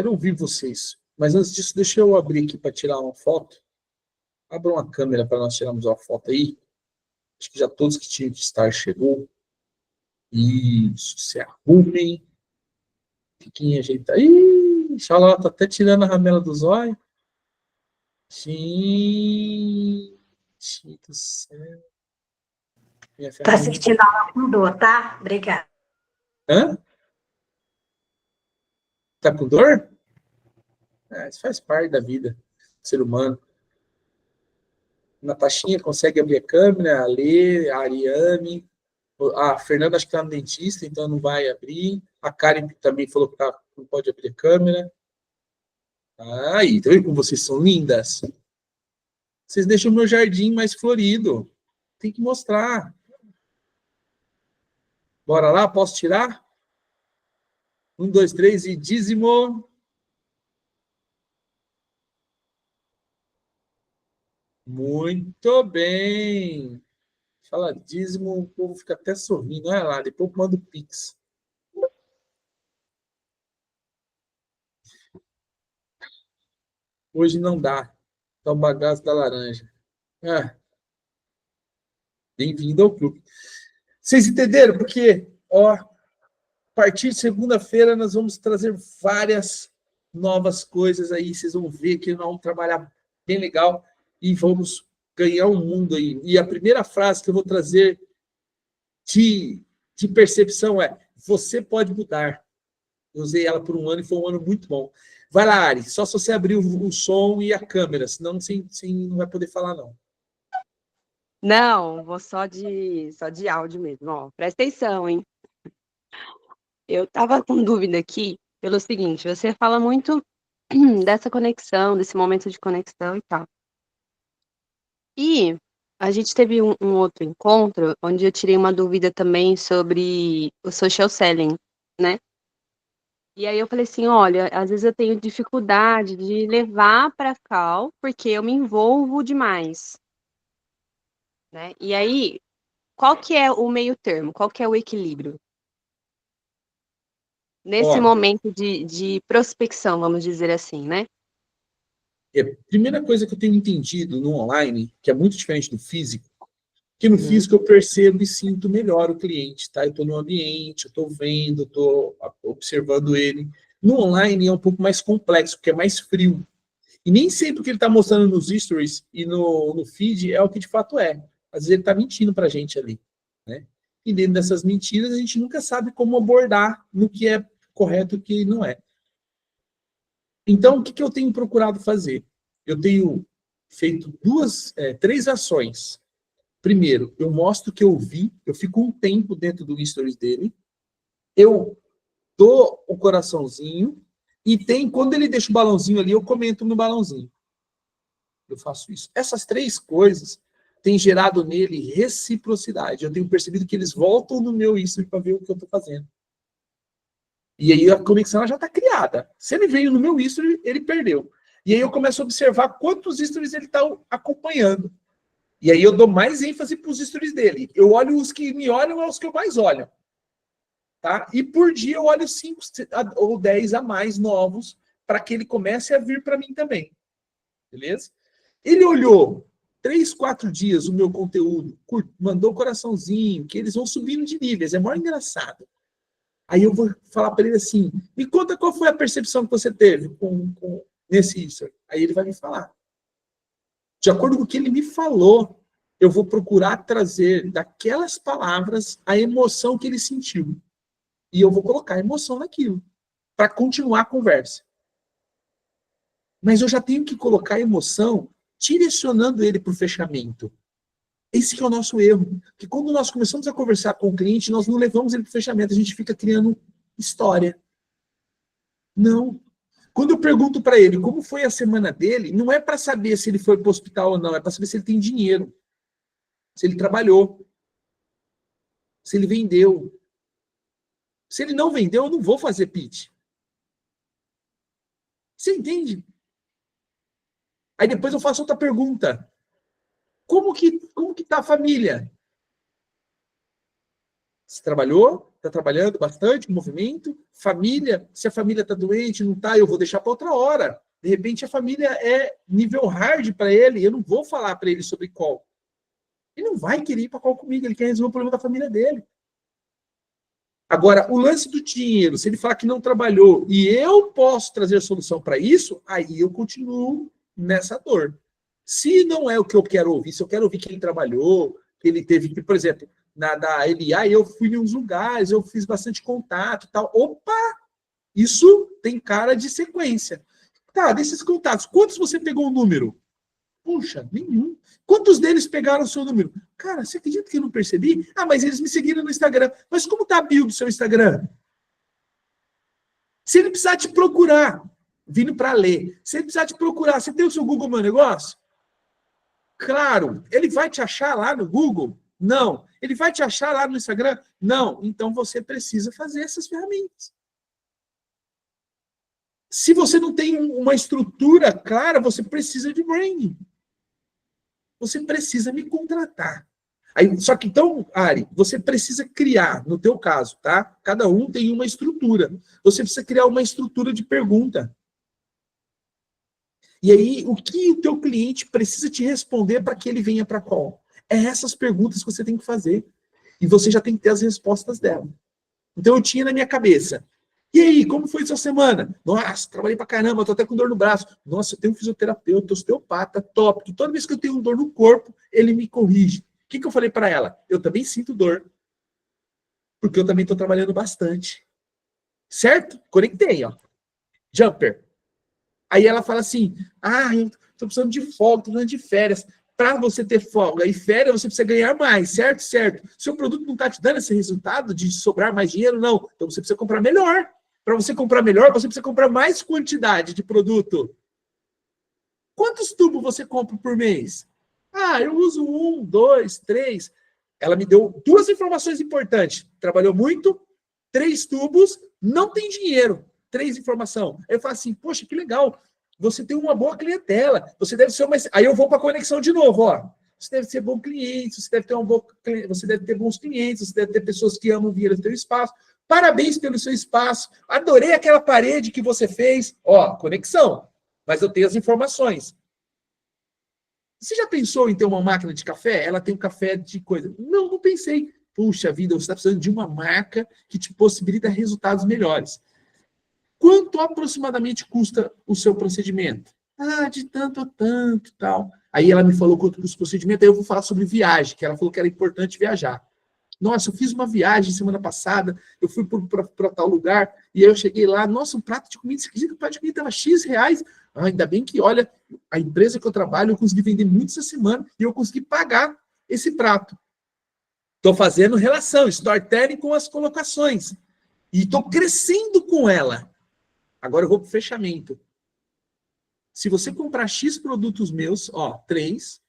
ouvir vocês. Mas antes disso, deixa eu abrir aqui para tirar uma foto. Abra uma câmera para nós tirarmos uma foto aí. Acho que já todos que tinham que estar chegou. Isso, se arrumem. Fiquem ajeitados. Ih, Xalá tá até tirando a ramela dos olhos. Gente. Gente do céu. Minha Tá ferramenta... assistindo a aula com dor, tá? Obrigada. Hã? Tá com dor? Isso faz parte da vida do ser humano. Natashinha consegue abrir a câmera, a Lê, a Ariane, a Fernanda acho que está no dentista, então não vai abrir. A Karen também falou que não pode abrir a câmera. Aí, tá vendo como vocês são lindas? Vocês deixam o meu jardim mais florido. Tem que mostrar. Bora lá, posso tirar? 1, 2, 3 e dízimo. Muito bem. Fala dízimo, o povo fica até sorrindo. Olha lá, depois eu mando o Pix. Hoje não dá. Tá o bagaço da laranja. Bem-vindo ao clube. Vocês entenderam? Porque, a partir de segunda-feira nós vamos trazer várias novas coisas aí. Vocês vão ver que nós vamos trabalhar bem legal e vamos ganhar um mundo aí. E a primeira frase que eu vou trazer de percepção é: você pode mudar. Eu usei ela por um ano e foi um ano muito bom. Vai lá, Ari, só se você abrir o som e a câmera, senão não vai poder falar, não. Não, vou só de áudio mesmo. Ó, presta atenção, hein? Eu tava com dúvida aqui pelo seguinte: você fala muito dessa conexão, desse momento de conexão e tal. E a gente teve um outro encontro onde eu tirei uma dúvida também sobre o social selling, né? E aí eu falei assim, olha, às vezes eu tenho dificuldade de levar para call porque eu me envolvo demais, né? E aí, qual que é o meio termo? Qual que é o equilíbrio? Nesse momento de prospecção, vamos dizer assim, né? A primeira coisa que eu tenho entendido no online, que é muito diferente do físico, que no físico eu percebo e sinto melhor o cliente, tá? Eu estou no ambiente, eu estou vendo, estou observando ele. No online é um pouco mais complexo, porque é mais frio. E nem sempre o que ele está mostrando nos stories e no feed é o que de fato é. Às vezes ele está mentindo para a gente ali, né? E dentro dessas mentiras a gente nunca sabe como abordar no que é correto e o que não é. Então, o que eu tenho procurado fazer? Eu tenho feito 3 ações. Primeiro, eu mostro que eu vi, eu fico um tempo dentro do stories dele, eu dou o coraçãozinho, e quando ele deixa o balãozinho ali, eu comento no balãozinho. Eu faço isso. Essas 3 coisas têm gerado nele reciprocidade. Eu tenho percebido que eles voltam no meu stories para ver o que eu estou fazendo. E aí a conexão já está criada. Se ele veio no meu history, ele perdeu. E aí eu começo a observar quantos stories ele está acompanhando. E aí eu dou mais ênfase para os stories dele. Eu olho os que me olham, é os que eu mais olho. Tá? E por dia eu olho 5 ou 10 a mais novos para que ele comece a vir para mim também. Beleza? Ele olhou 3, 4 dias o meu conteúdo, mandou coraçãozinho, que eles vão subindo de níveis. É mó engraçado. Aí eu vou falar para ele assim, me conta qual foi a percepção que você teve nesse isso. Aí ele vai me falar. De acordo com o que ele me falou, eu vou procurar trazer daquelas palavras a emoção que ele sentiu. E eu vou colocar emoção naquilo, para continuar a conversa. Mas eu já tenho que colocar emoção direcionando ele para o fechamento. Esse que é o nosso erro. Porque quando nós começamos a conversar com o cliente, nós não levamos ele para o fechamento, a gente fica criando história. Não. Quando eu pergunto para ele como foi a semana dele, não é para saber se ele foi para o hospital ou não, é para saber se ele tem dinheiro, se ele trabalhou, se ele vendeu. Se ele não vendeu, eu não vou fazer pitch. Você entende? Aí depois eu faço outra pergunta. Como que tá a família? Você trabalhou? Está trabalhando bastante, movimento? Família? Se a família está doente, não está, eu vou deixar para outra hora. De repente a família é nível hard para ele, eu não vou falar para ele sobre call. Ele não vai querer ir para call comigo, ele quer resolver o problema da família dele. Agora, o lance do dinheiro, se ele falar que não trabalhou e eu posso trazer solução para isso, aí eu continuo nessa dor. Se não é o que eu quero ouvir, se eu quero ouvir que ele trabalhou, que ele teve que, por exemplo, da LA, eu fui em uns lugares, eu fiz bastante contato e tal. Opa! Isso tem cara de sequência. Tá, desses contatos, quantos você pegou o número? Puxa, nenhum. Quantos deles pegaram o seu número? Cara, você acredita que eu não percebi? Ah, mas eles me seguiram no Instagram. Mas como tá a bio do seu Instagram? Se ele precisar te procurar, vindo para ler, se ele precisar te procurar, você tem o seu Google Meu Negócio? Claro. Ele vai te achar lá no Google? Não. Ele vai te achar lá no Instagram? Não. Então você precisa fazer essas ferramentas. Se você não tem uma estrutura clara, você precisa de branding. Você precisa me contratar. Aí, só que então, Ari, você precisa criar, no teu caso, tá? Cada um tem uma estrutura. Você precisa criar uma estrutura de pergunta. E aí, o que o teu cliente precisa te responder para que ele venha para a call? É essas perguntas que você tem que fazer. E você já tem que ter as respostas dela. Então, eu tinha na minha cabeça. E aí, como foi sua semana? Nossa, trabalhei pra caramba, tô até com dor no braço. Nossa, eu tenho um fisioterapeuta, osteopata, top. Que toda vez que eu tenho dor no corpo, ele me corrige. O que eu falei para ela? Eu também sinto dor. Porque eu também tô trabalhando bastante. Certo? Conectei, ó. Jumper. Aí ela fala assim, eu tô precisando de folga, tô precisando de férias. Para você ter folga e férias, você precisa ganhar mais, certo? Certo. Seu produto não está te dando esse resultado de sobrar mais dinheiro? Não. Então você precisa comprar melhor. Para você comprar melhor, você precisa comprar mais quantidade de produto. Quantos tubos você compra por mês? Eu uso 1, 2, 3. Ela me deu 2 informações importantes. Trabalhou muito, 3 tubos, não tem dinheiro. 3 informações. Aí eu falo assim, poxa, que legal. Você tem uma boa clientela. Você deve ser uma... Aí eu vou para a conexão de novo, ó. Você deve ser bom cliente, você deve ter bons clientes, você deve ter pessoas que amam vir ao seu espaço. Parabéns pelo seu espaço. Adorei aquela parede que você fez. Ó, conexão. Mas eu tenho as informações. Você já pensou em ter uma máquina de café? Ela tem um café de coisa. Não pensei. Puxa vida, você está precisando de uma marca que te possibilita resultados melhores. Quanto aproximadamente custa o seu procedimento? De tanto a tanto, tal. Aí ela me falou quanto custa o procedimento, aí eu vou falar sobre viagem, que ela falou que era importante viajar. Nossa, eu fiz uma viagem semana passada, eu fui para tal lugar, e aí eu cheguei lá, nossa, um prato de comida, o prato de comida estava X reais. Ainda bem que, olha, a empresa que eu trabalho, eu consegui vender muito essa semana, e eu consegui pagar esse prato. Estou fazendo relação, storytelling com as colocações. E estou crescendo com ela. Agora eu vou para o fechamento. Se você comprar X produtos meus, 3,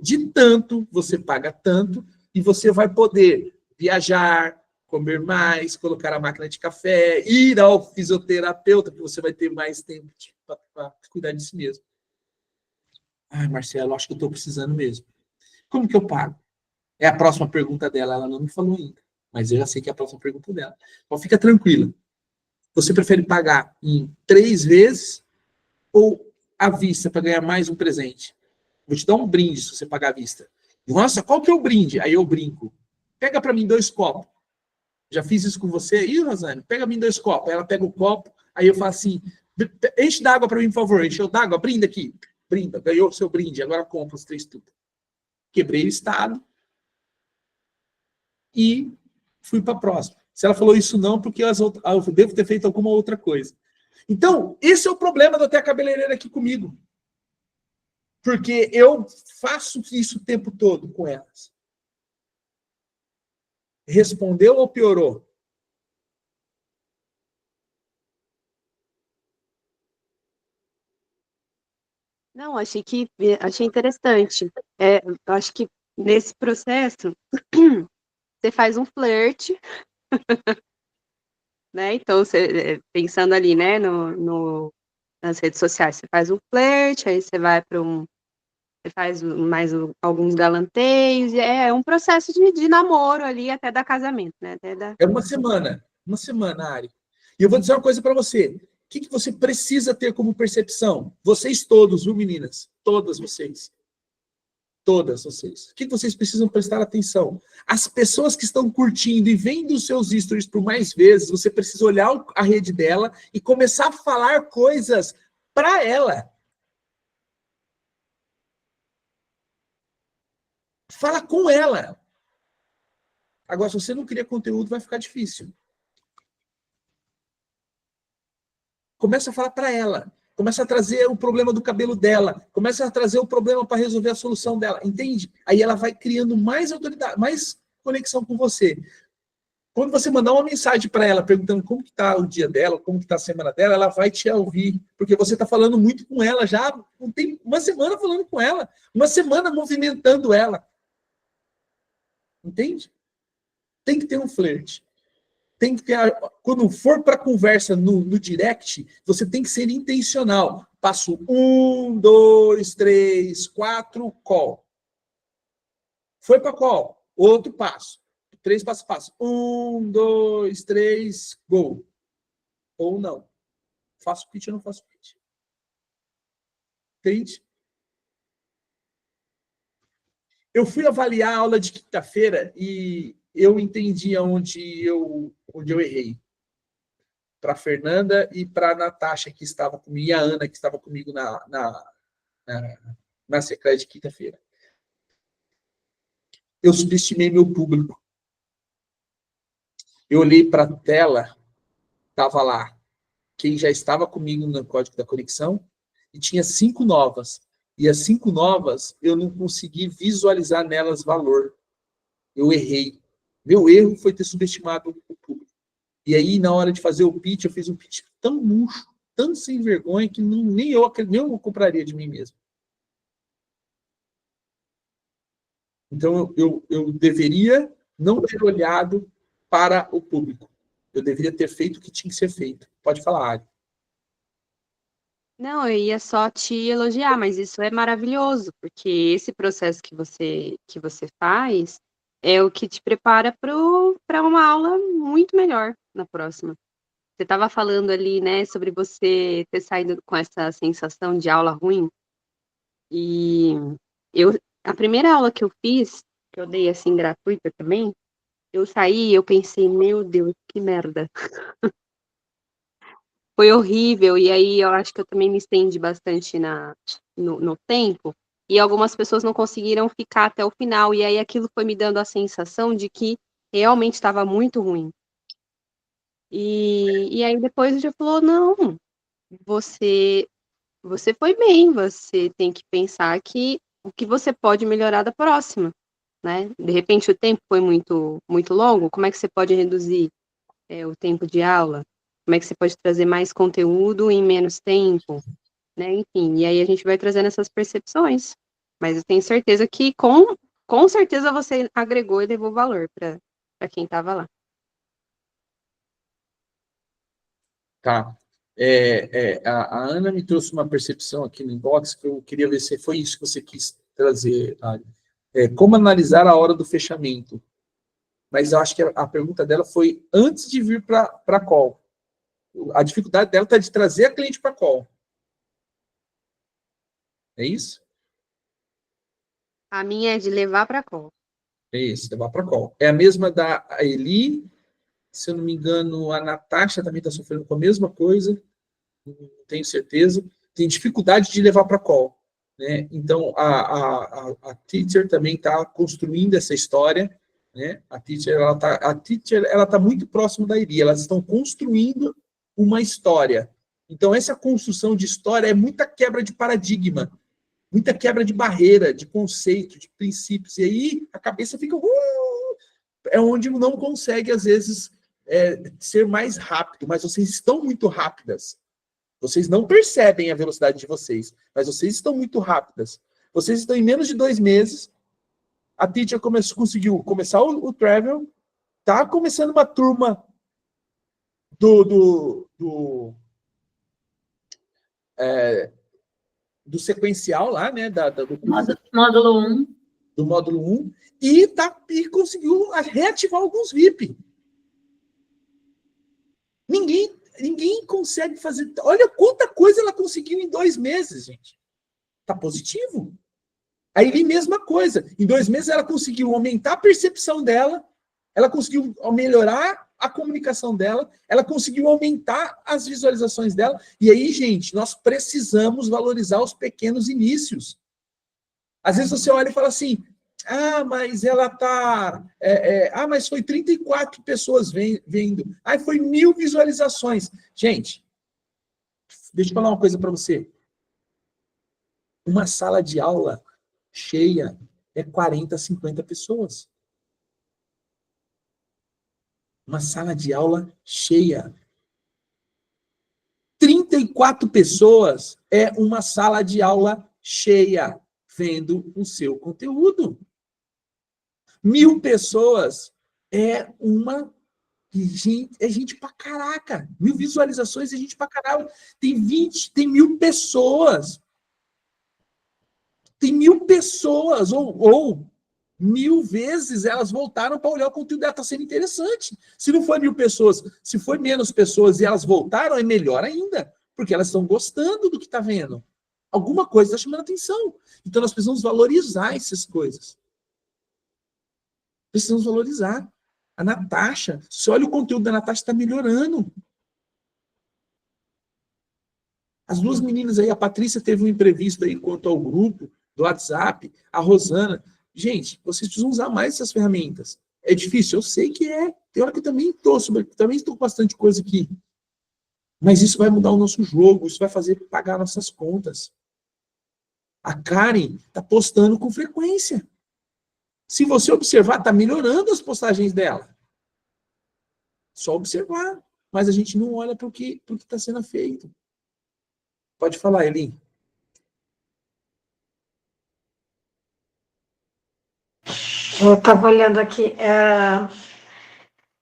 de tanto, você paga tanto, e você vai poder viajar, comer mais, colocar a máquina de café, ir ao fisioterapeuta, que você vai ter mais tempo para cuidar de si mesmo. Marcelo, acho que eu estou precisando mesmo. Como que eu pago? É a próxima pergunta dela, ela não me falou ainda, mas eu já sei que é a próxima pergunta dela. Então fica tranquila. Você prefere pagar em 3 vezes ou à vista para ganhar mais um presente? Vou te dar um brinde se você pagar à vista. Nossa, qual que é o brinde? Aí eu brinco. Pega para mim 2 copos. Já fiz isso com você? Ih, Rosane, pega para mim 2 copos. Aí ela pega o copo, aí eu falo assim, enche d'água para mim, por favor. Encheu d'água? Brinda aqui. Brinda, ganhou o seu brinde. Agora compra os 3 tubos. Quebrei o estado e fui para a próxima. Se ela falou isso não, porque eu devo ter feito alguma outra coisa. Então, esse é o problema de eu ter a cabeleireira aqui comigo. Porque eu faço isso o tempo todo com elas. Respondeu ou piorou? Não, achei interessante. Eu acho que nesse processo você faz um flerte, né? Então, você, pensando ali, né, nas redes sociais, você faz um flerte, aí você vai para você faz mais alguns galanteios, e é um processo de namoro ali até dar casamento, né? É uma semana, Ari. E eu vou dizer uma coisa para você. O que você precisa ter como percepção? Vocês todos, viu, meninas? Todas vocês. Todas vocês. O que vocês precisam prestar atenção? As pessoas que estão curtindo e vendo os seus stories por mais vezes, você precisa olhar a rede dela e começar a falar coisas para ela. Fala com ela. Agora, se você não cria conteúdo, vai ficar difícil. Começa a falar para ela. Começa a trazer o problema do cabelo dela. Começa a trazer o problema para resolver a solução dela. Entende? Aí ela vai criando mais autoridade, mais conexão com você. Quando você mandar uma mensagem para ela perguntando como que está o dia dela, como que está a semana dela, ela vai te ouvir, porque você está falando muito com ela já, tem uma semana falando com ela, uma semana movimentando ela. Entende? Tem que ter um flerte. Tem que ter, quando for para conversa no direct, você tem que ser intencional. Passo 1, 2, 3, 4, call. Foi para call. Outro passo. 3 passo. 1, 2, 3, go. Ou não. Faço pitch ou não faço pitch. Entende? Eu fui avaliar a aula de quinta-feira e eu entendi onde eu errei. Para a Fernanda e para a Natasha, que estava comigo, e a Ana, que estava comigo na secretaria de quinta-feira. Eu subestimei meu público. Eu olhei para a tela, estava lá quem já estava comigo no código da conexão e tinha 5 novas. E as 5 novas, eu não consegui visualizar nelas valor. Eu errei. Meu erro foi ter subestimado o público. E aí, na hora de fazer o pitch, eu fiz um pitch tão murcho, tão sem vergonha, que nem eu compraria de mim mesmo. Então, eu deveria não ter olhado para o público. Eu deveria ter feito o que tinha que ser feito. Pode falar, Ari. Não, eu ia só te elogiar, mas isso é maravilhoso, porque esse processo que você faz é o que te prepara para uma aula muito melhor na próxima. Você estava falando ali, né, sobre você ter saído com essa sensação de aula ruim. E a primeira aula que eu fiz, que eu dei assim gratuita também, eu saí e eu pensei, meu Deus, que merda. Foi horrível, e aí eu acho que eu também me estendi bastante no tempo, e algumas pessoas não conseguiram ficar até o final, e aí aquilo foi me dando a sensação de que realmente estava muito ruim. E aí depois já falou, não, você foi bem, você tem que pensar que o que você pode melhorar da próxima, né? De repente o tempo foi muito, muito longo, como é que você pode reduzir o tempo de aula? Como é que você pode trazer mais conteúdo em menos tempo, né? Enfim, e aí a gente vai trazendo essas percepções. Mas eu tenho certeza que com certeza você agregou e levou valor para quem estava lá. Tá. A Ana me trouxe uma percepção aqui no inbox que eu queria ver se foi isso que você quis trazer, Ari. Como analisar a hora do fechamento? Mas eu acho que a pergunta dela foi antes de vir para a call. A dificuldade dela está de trazer a cliente para a call. É isso? A minha é de levar para a call. É isso, levar para a call. É a mesma da Eli, se eu não me engano, a Natasha também está sofrendo com a mesma coisa, não tenho certeza. Tem dificuldade de levar para a call. Né? Então, a teacher também está construindo essa história. Né? A teacher ela tá muito próxima da Eli, elas estão construindo uma história. Então, essa construção de história é muita quebra de paradigma, muita quebra de barreira, de conceito, de princípios. E aí a cabeça fica... é onde não consegue, às vezes, ser mais rápido. Mas vocês estão muito rápidas. Vocês não percebem a velocidade de vocês, mas vocês estão muito rápidas. Vocês estão em menos de 2 meses. A teacher conseguiu começar o Travel. Tá começando uma turma do sequencial lá, né? Módulo 1. Do módulo 1. E conseguiu reativar alguns VIP. Ninguém consegue fazer... Olha quanta coisa ela conseguiu em 2 meses, gente. Tá positivo. A Eli, mesma coisa. Em 2 meses, ela conseguiu aumentar a percepção dela, ela conseguiu melhorar a comunicação dela, ela conseguiu aumentar as visualizações dela. E aí, gente, nós precisamos valorizar os pequenos inícios. Às vezes você olha e fala assim, Ah, mas ela tá... mas foi 34 pessoas vendo. Ah, foi 1000 visualizações. Gente, deixa eu falar uma coisa para você. Uma sala de aula cheia é 40, 50 pessoas. Uma sala de aula cheia. 34 pessoas é uma sala de aula cheia, vendo o seu conteúdo. 1000 pessoas é uma... É gente pra caraca. 1000 visualizações é gente pra caralho. Tem 1000 pessoas. Tem 1000 pessoas, ou 1000 vezes elas voltaram para olhar o conteúdo dela, está sendo interessante. Se não for 1000 pessoas, se for menos pessoas e elas voltaram, é melhor ainda, porque elas estão gostando do que está vendo. Alguma coisa está chamando atenção. Então nós precisamos valorizar essas coisas. Precisamos valorizar. A Natasha, se olha o conteúdo da Natasha, está melhorando. As duas meninas aí, a Patrícia teve um imprevisto aí quanto ao grupo do WhatsApp, a Rosana. Gente, vocês precisam usar mais essas ferramentas. É difícil? Eu sei que é. Tem hora que eu também estou com bastante coisa aqui. Mas isso vai mudar o nosso jogo, isso vai fazer pagar nossas contas. A Karen está postando com frequência. Se você observar, está melhorando as postagens dela. Só observar. Mas a gente não olha para o que está sendo feito. Pode falar, Eli. Eu estava olhando aqui.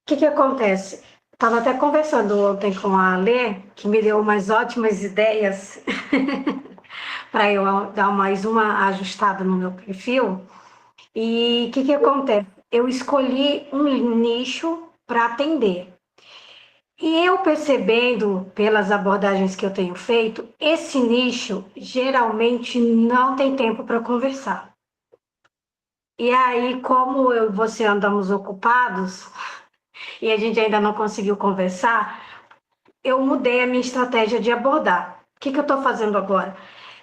O que acontece? Estava até conversando ontem com a Alê, que me deu umas ótimas ideias para eu dar mais uma ajustada no meu perfil. E o que acontece? Eu escolhi um nicho para atender. E eu percebendo, pelas abordagens que eu tenho feito, esse nicho geralmente não tem tempo para conversar. E aí, como eu e você andamos ocupados e a gente ainda não conseguiu conversar, eu mudei a minha estratégia de abordar. O que eu estou fazendo agora?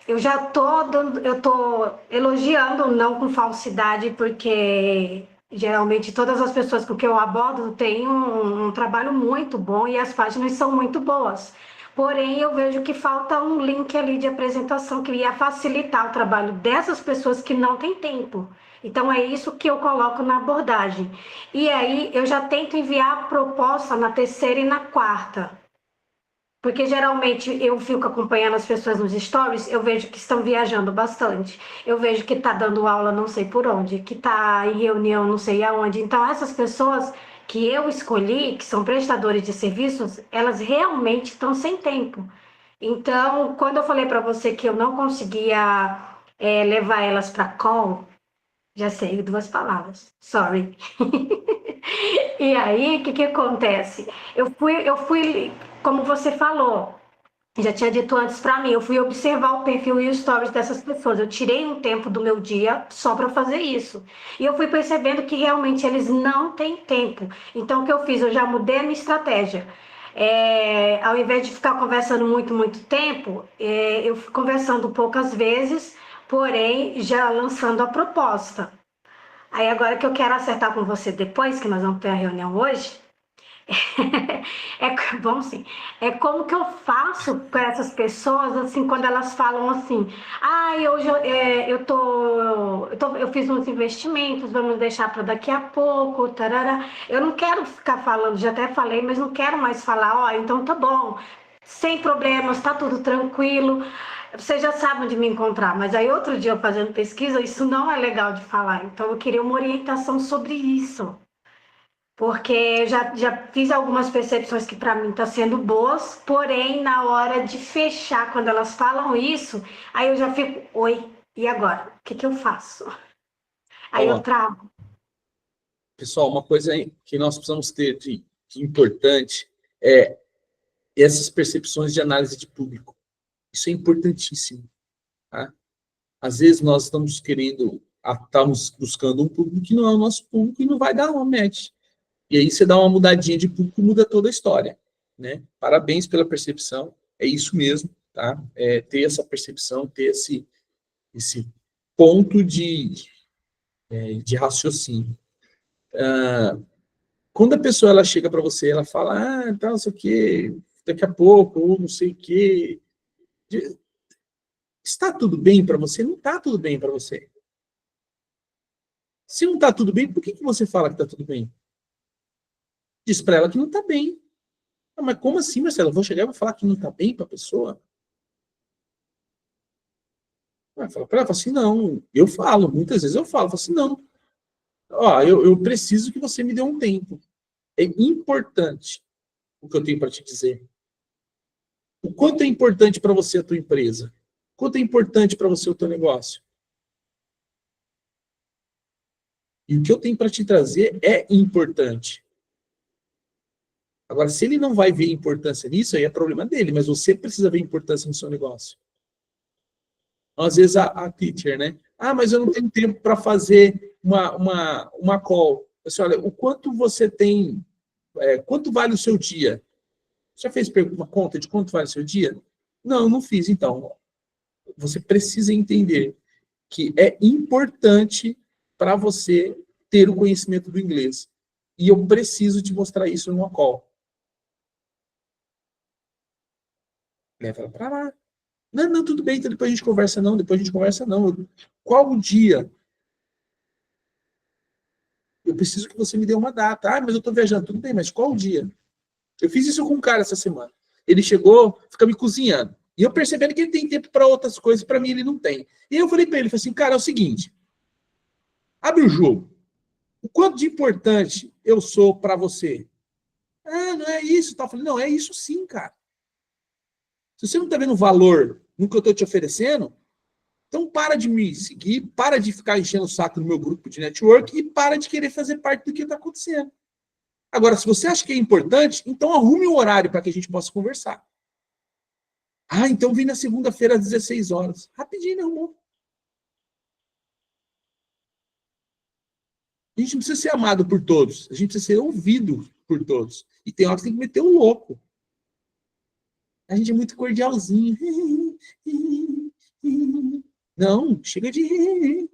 Eu já estou elogiando, não com falsidade, porque geralmente todas as pessoas com que eu abordo têm um trabalho muito bom e as páginas são muito boas. Porém, eu vejo que falta um link ali de apresentação que ia facilitar o trabalho dessas pessoas que não têm tempo. Então, é isso que eu coloco na abordagem. E aí, eu já tento enviar a proposta na terceira e na quarta. Porque geralmente eu fico acompanhando as pessoas nos stories, eu vejo que estão viajando bastante. Eu vejo que está dando aula não sei por onde, que está em reunião não sei aonde. Então, essas pessoas que eu escolhi, que são prestadores de serviços, elas realmente estão sem tempo. Então, quando eu falei para você que eu não conseguia levar elas para call, já sei 2 palavras, sorry. E aí, o que acontece? Eu fui, como você falou, já tinha dito antes para mim, eu fui observar o perfil e os stories dessas pessoas. Eu tirei um tempo do meu dia só para fazer isso. E eu fui percebendo que realmente eles não têm tempo. Então, o que eu fiz? Eu já mudei a minha estratégia. Ao invés de ficar conversando muito tempo, eu fui conversando poucas vezes, porém já lançando a proposta. Aí agora que eu quero acertar com você depois, que nós vamos ter a reunião hoje, vamos sim, como que eu faço com essas pessoas, assim, quando elas falam assim, hoje eu fiz uns investimentos, vamos deixar para daqui a pouco, tarará. Eu não quero ficar falando, já até falei, mas não quero mais falar, então tá bom, sem problemas, tá tudo tranquilo. Você já sabe onde me encontrar, mas aí outro dia eu fazendo pesquisa, isso não é legal de falar. Então eu queria uma orientação sobre isso. Porque já fiz algumas percepções que para mim estão sendo boas, porém na hora de fechar, quando elas falam isso, aí eu já fico, oi, e agora? O que eu faço? Aí eu travo. Pessoal, uma coisa que nós precisamos ter de importante é essas percepções de análise de público. Isso é importantíssimo. Tá? Às vezes nós estamos buscando um público que não é o nosso público e não vai dar uma match. E aí você dá uma mudadinha de público, muda toda a história. Né? Parabéns pela percepção, é isso mesmo. Tá? Ter essa percepção, ter esse ponto de de raciocínio. Quando a pessoa ela chega para você, ela fala, tá, não sei o quê, daqui a pouco, ou não sei o quê. Está tudo bem para você? Não está tudo bem para você. Se não está tudo bem, por que você fala que está tudo bem? Diz para ela que não está bem. Mas como assim, Marcelo? Eu vou chegar e vou falar que não está bem para a pessoa? Vai falar para ela, fala assim, não, eu falo, muitas vezes eu falo assim, não, ó, eu preciso que você me dê um tempo. É importante o que eu tenho para te dizer. O quanto é importante para você a tua empresa? O quanto é importante para você o teu negócio? E o que eu tenho para te trazer é importante. Agora, se ele não vai ver importância nisso, aí é problema dele, mas você precisa ver importância no seu negócio. Às vezes a teacher, né? Mas eu não tenho tempo para fazer uma call. Assim, olha, o quanto você tem, quanto vale o seu dia? Já fez uma conta de quanto vale o seu dia? Não, não fiz. Então, você precisa entender que é importante para você ter o conhecimento do inglês. E eu preciso te mostrar isso numa call. Leva ela para lá. Não, tudo bem, então depois a gente conversa não, Qual o dia? Eu preciso que você me dê uma data. Mas eu estou viajando, tudo bem, mas qual o dia? Eu fiz isso com um cara essa semana. Ele chegou, fica me cozinhando. E eu percebendo que ele tem tempo para outras coisas, para mim ele não tem. E eu falei para ele, falei assim, cara, é o seguinte, abre o jogo. O quanto de importante eu sou para você? Não é isso. Eu falei, não, é isso sim, cara. Se você não está vendo valor no que eu estou te oferecendo, então para de me seguir, para de ficar enchendo o saco no meu grupo de network e para de querer fazer parte do que está acontecendo. Agora, se você acha que é importante, então arrume um horário para que a gente possa conversar. Então vem na segunda-feira às 16 horas. Rapidinho, arrumou. A gente não precisa ser amado por todos. A gente precisa ser ouvido por todos. E tem hora que tem que meter o louco. A gente é muito cordialzinho. Não, chega de...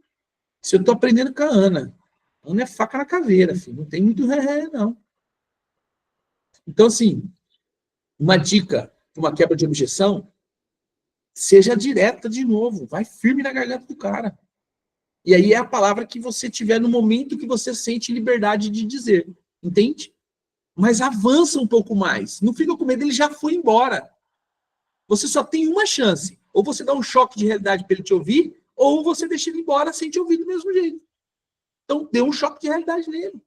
Se eu estou aprendendo com a Ana é faca na caveira, filho. Não tem muito não. Então, assim, uma dica, uma quebra de objeção, seja direta de novo. Vai firme na garganta do cara. E aí é a palavra que você tiver no momento que você sente liberdade de dizer. Entende? Mas avança um pouco mais. Não fica com medo, ele já foi embora. Você só tem uma chance. Ou você dá um choque de realidade para ele te ouvir, ou você deixa ele embora sem te ouvir do mesmo jeito. Então, dê um choque de realidade nele.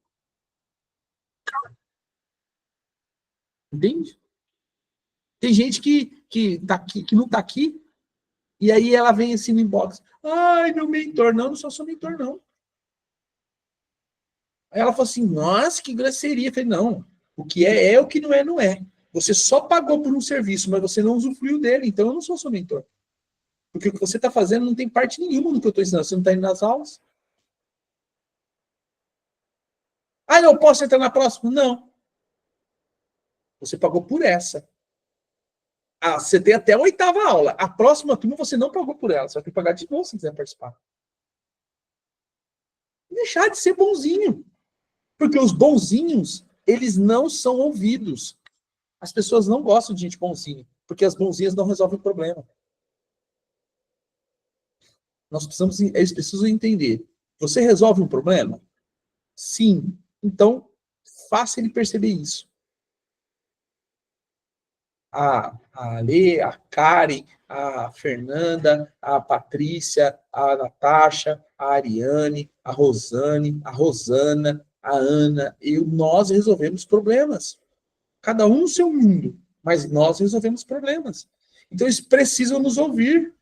Entende? Tem gente que não está aqui, e aí ela vem assim no inbox. Meu mentor. Não sou seu mentor, não. Aí ela falou assim, nossa, que grosseria. Eu falei, não, o que é o que não é, não é. Você só pagou por um serviço, mas você não usufruiu dele, então eu não sou seu mentor. Porque o que você está fazendo não tem parte nenhuma no que eu estou ensinando. Você não está indo nas aulas? Não posso entrar na próxima? Não. Você pagou por essa. Você tem até a 8ª aula. A próxima turma você não pagou por ela. Você vai ter que pagar de novo se quiser participar. Deixar de ser bonzinho. Porque os bonzinhos, eles não são ouvidos. As pessoas não gostam de gente bonzinha. Porque as bonzinhas não resolvem o problema. Eles precisam entender. Você resolve um problema? Sim. Então, faça ele perceber isso. A Lê, a Karen, a Fernanda, a Patrícia, a Natasha, a Ariane, a Rosane, a Rosana, a Ana, nós resolvemos problemas. Cada um no seu mundo, mas nós resolvemos problemas. Então, eles precisam nos ouvir.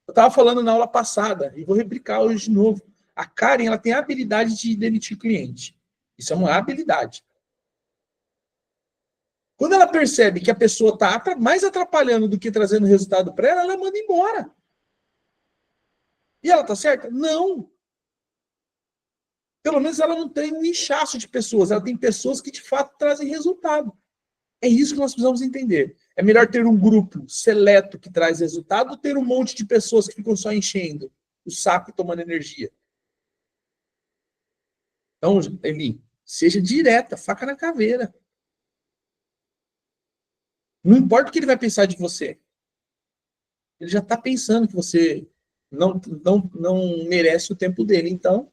Eu estava falando na aula passada, e vou replicar hoje de novo. A Karen, ela tem a habilidade de demitir cliente. Isso é uma habilidade. Quando ela percebe que a pessoa está mais atrapalhando do que trazendo resultado para ela, ela manda embora. E ela está certa? Não. Pelo menos ela não tem um inchaço de pessoas. Ela tem pessoas que, de fato, trazem resultado. É isso que nós precisamos entender. É melhor ter um grupo seleto que traz resultado ou ter um monte de pessoas que ficam só enchendo o saco e tomando energia? Então, Eli, seja direta, faca na caveira. Não importa o que ele vai pensar de você. Ele já está pensando que você não merece o tempo dele. Então,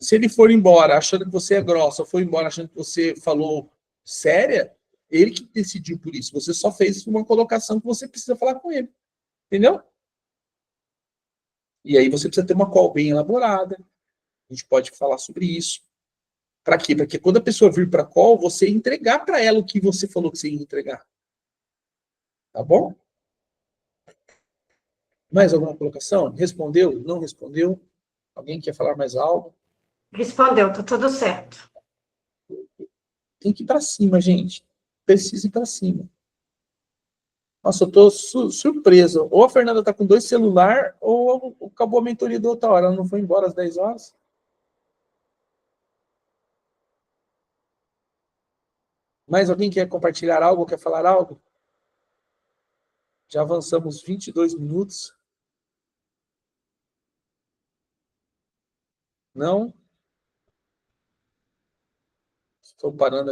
se ele for embora achando que você é grossa, ou for embora achando que você falou séria, ele que decidiu por isso. Você só fez uma colocação que você precisa falar com ele. Entendeu? E aí você precisa ter uma call bem elaborada. A gente pode falar sobre isso. Para quê? Para que quando a pessoa vir para a call, você entregar para ela o que você falou que você ia entregar. Tá bom? Mais alguma colocação? Respondeu? Não respondeu? Alguém quer falar mais algo? Respondeu, tá tudo certo. Tem que ir para cima, gente. Precisa ir para cima. Nossa, eu tô surpreso. Ou a Fernanda tá com 2 celulares, ou acabou a mentoria da outra hora. Ela não foi embora às 10 horas? Mais alguém quer compartilhar algo? Quer falar algo? Já avançamos 22 minutos. Não? Estou parando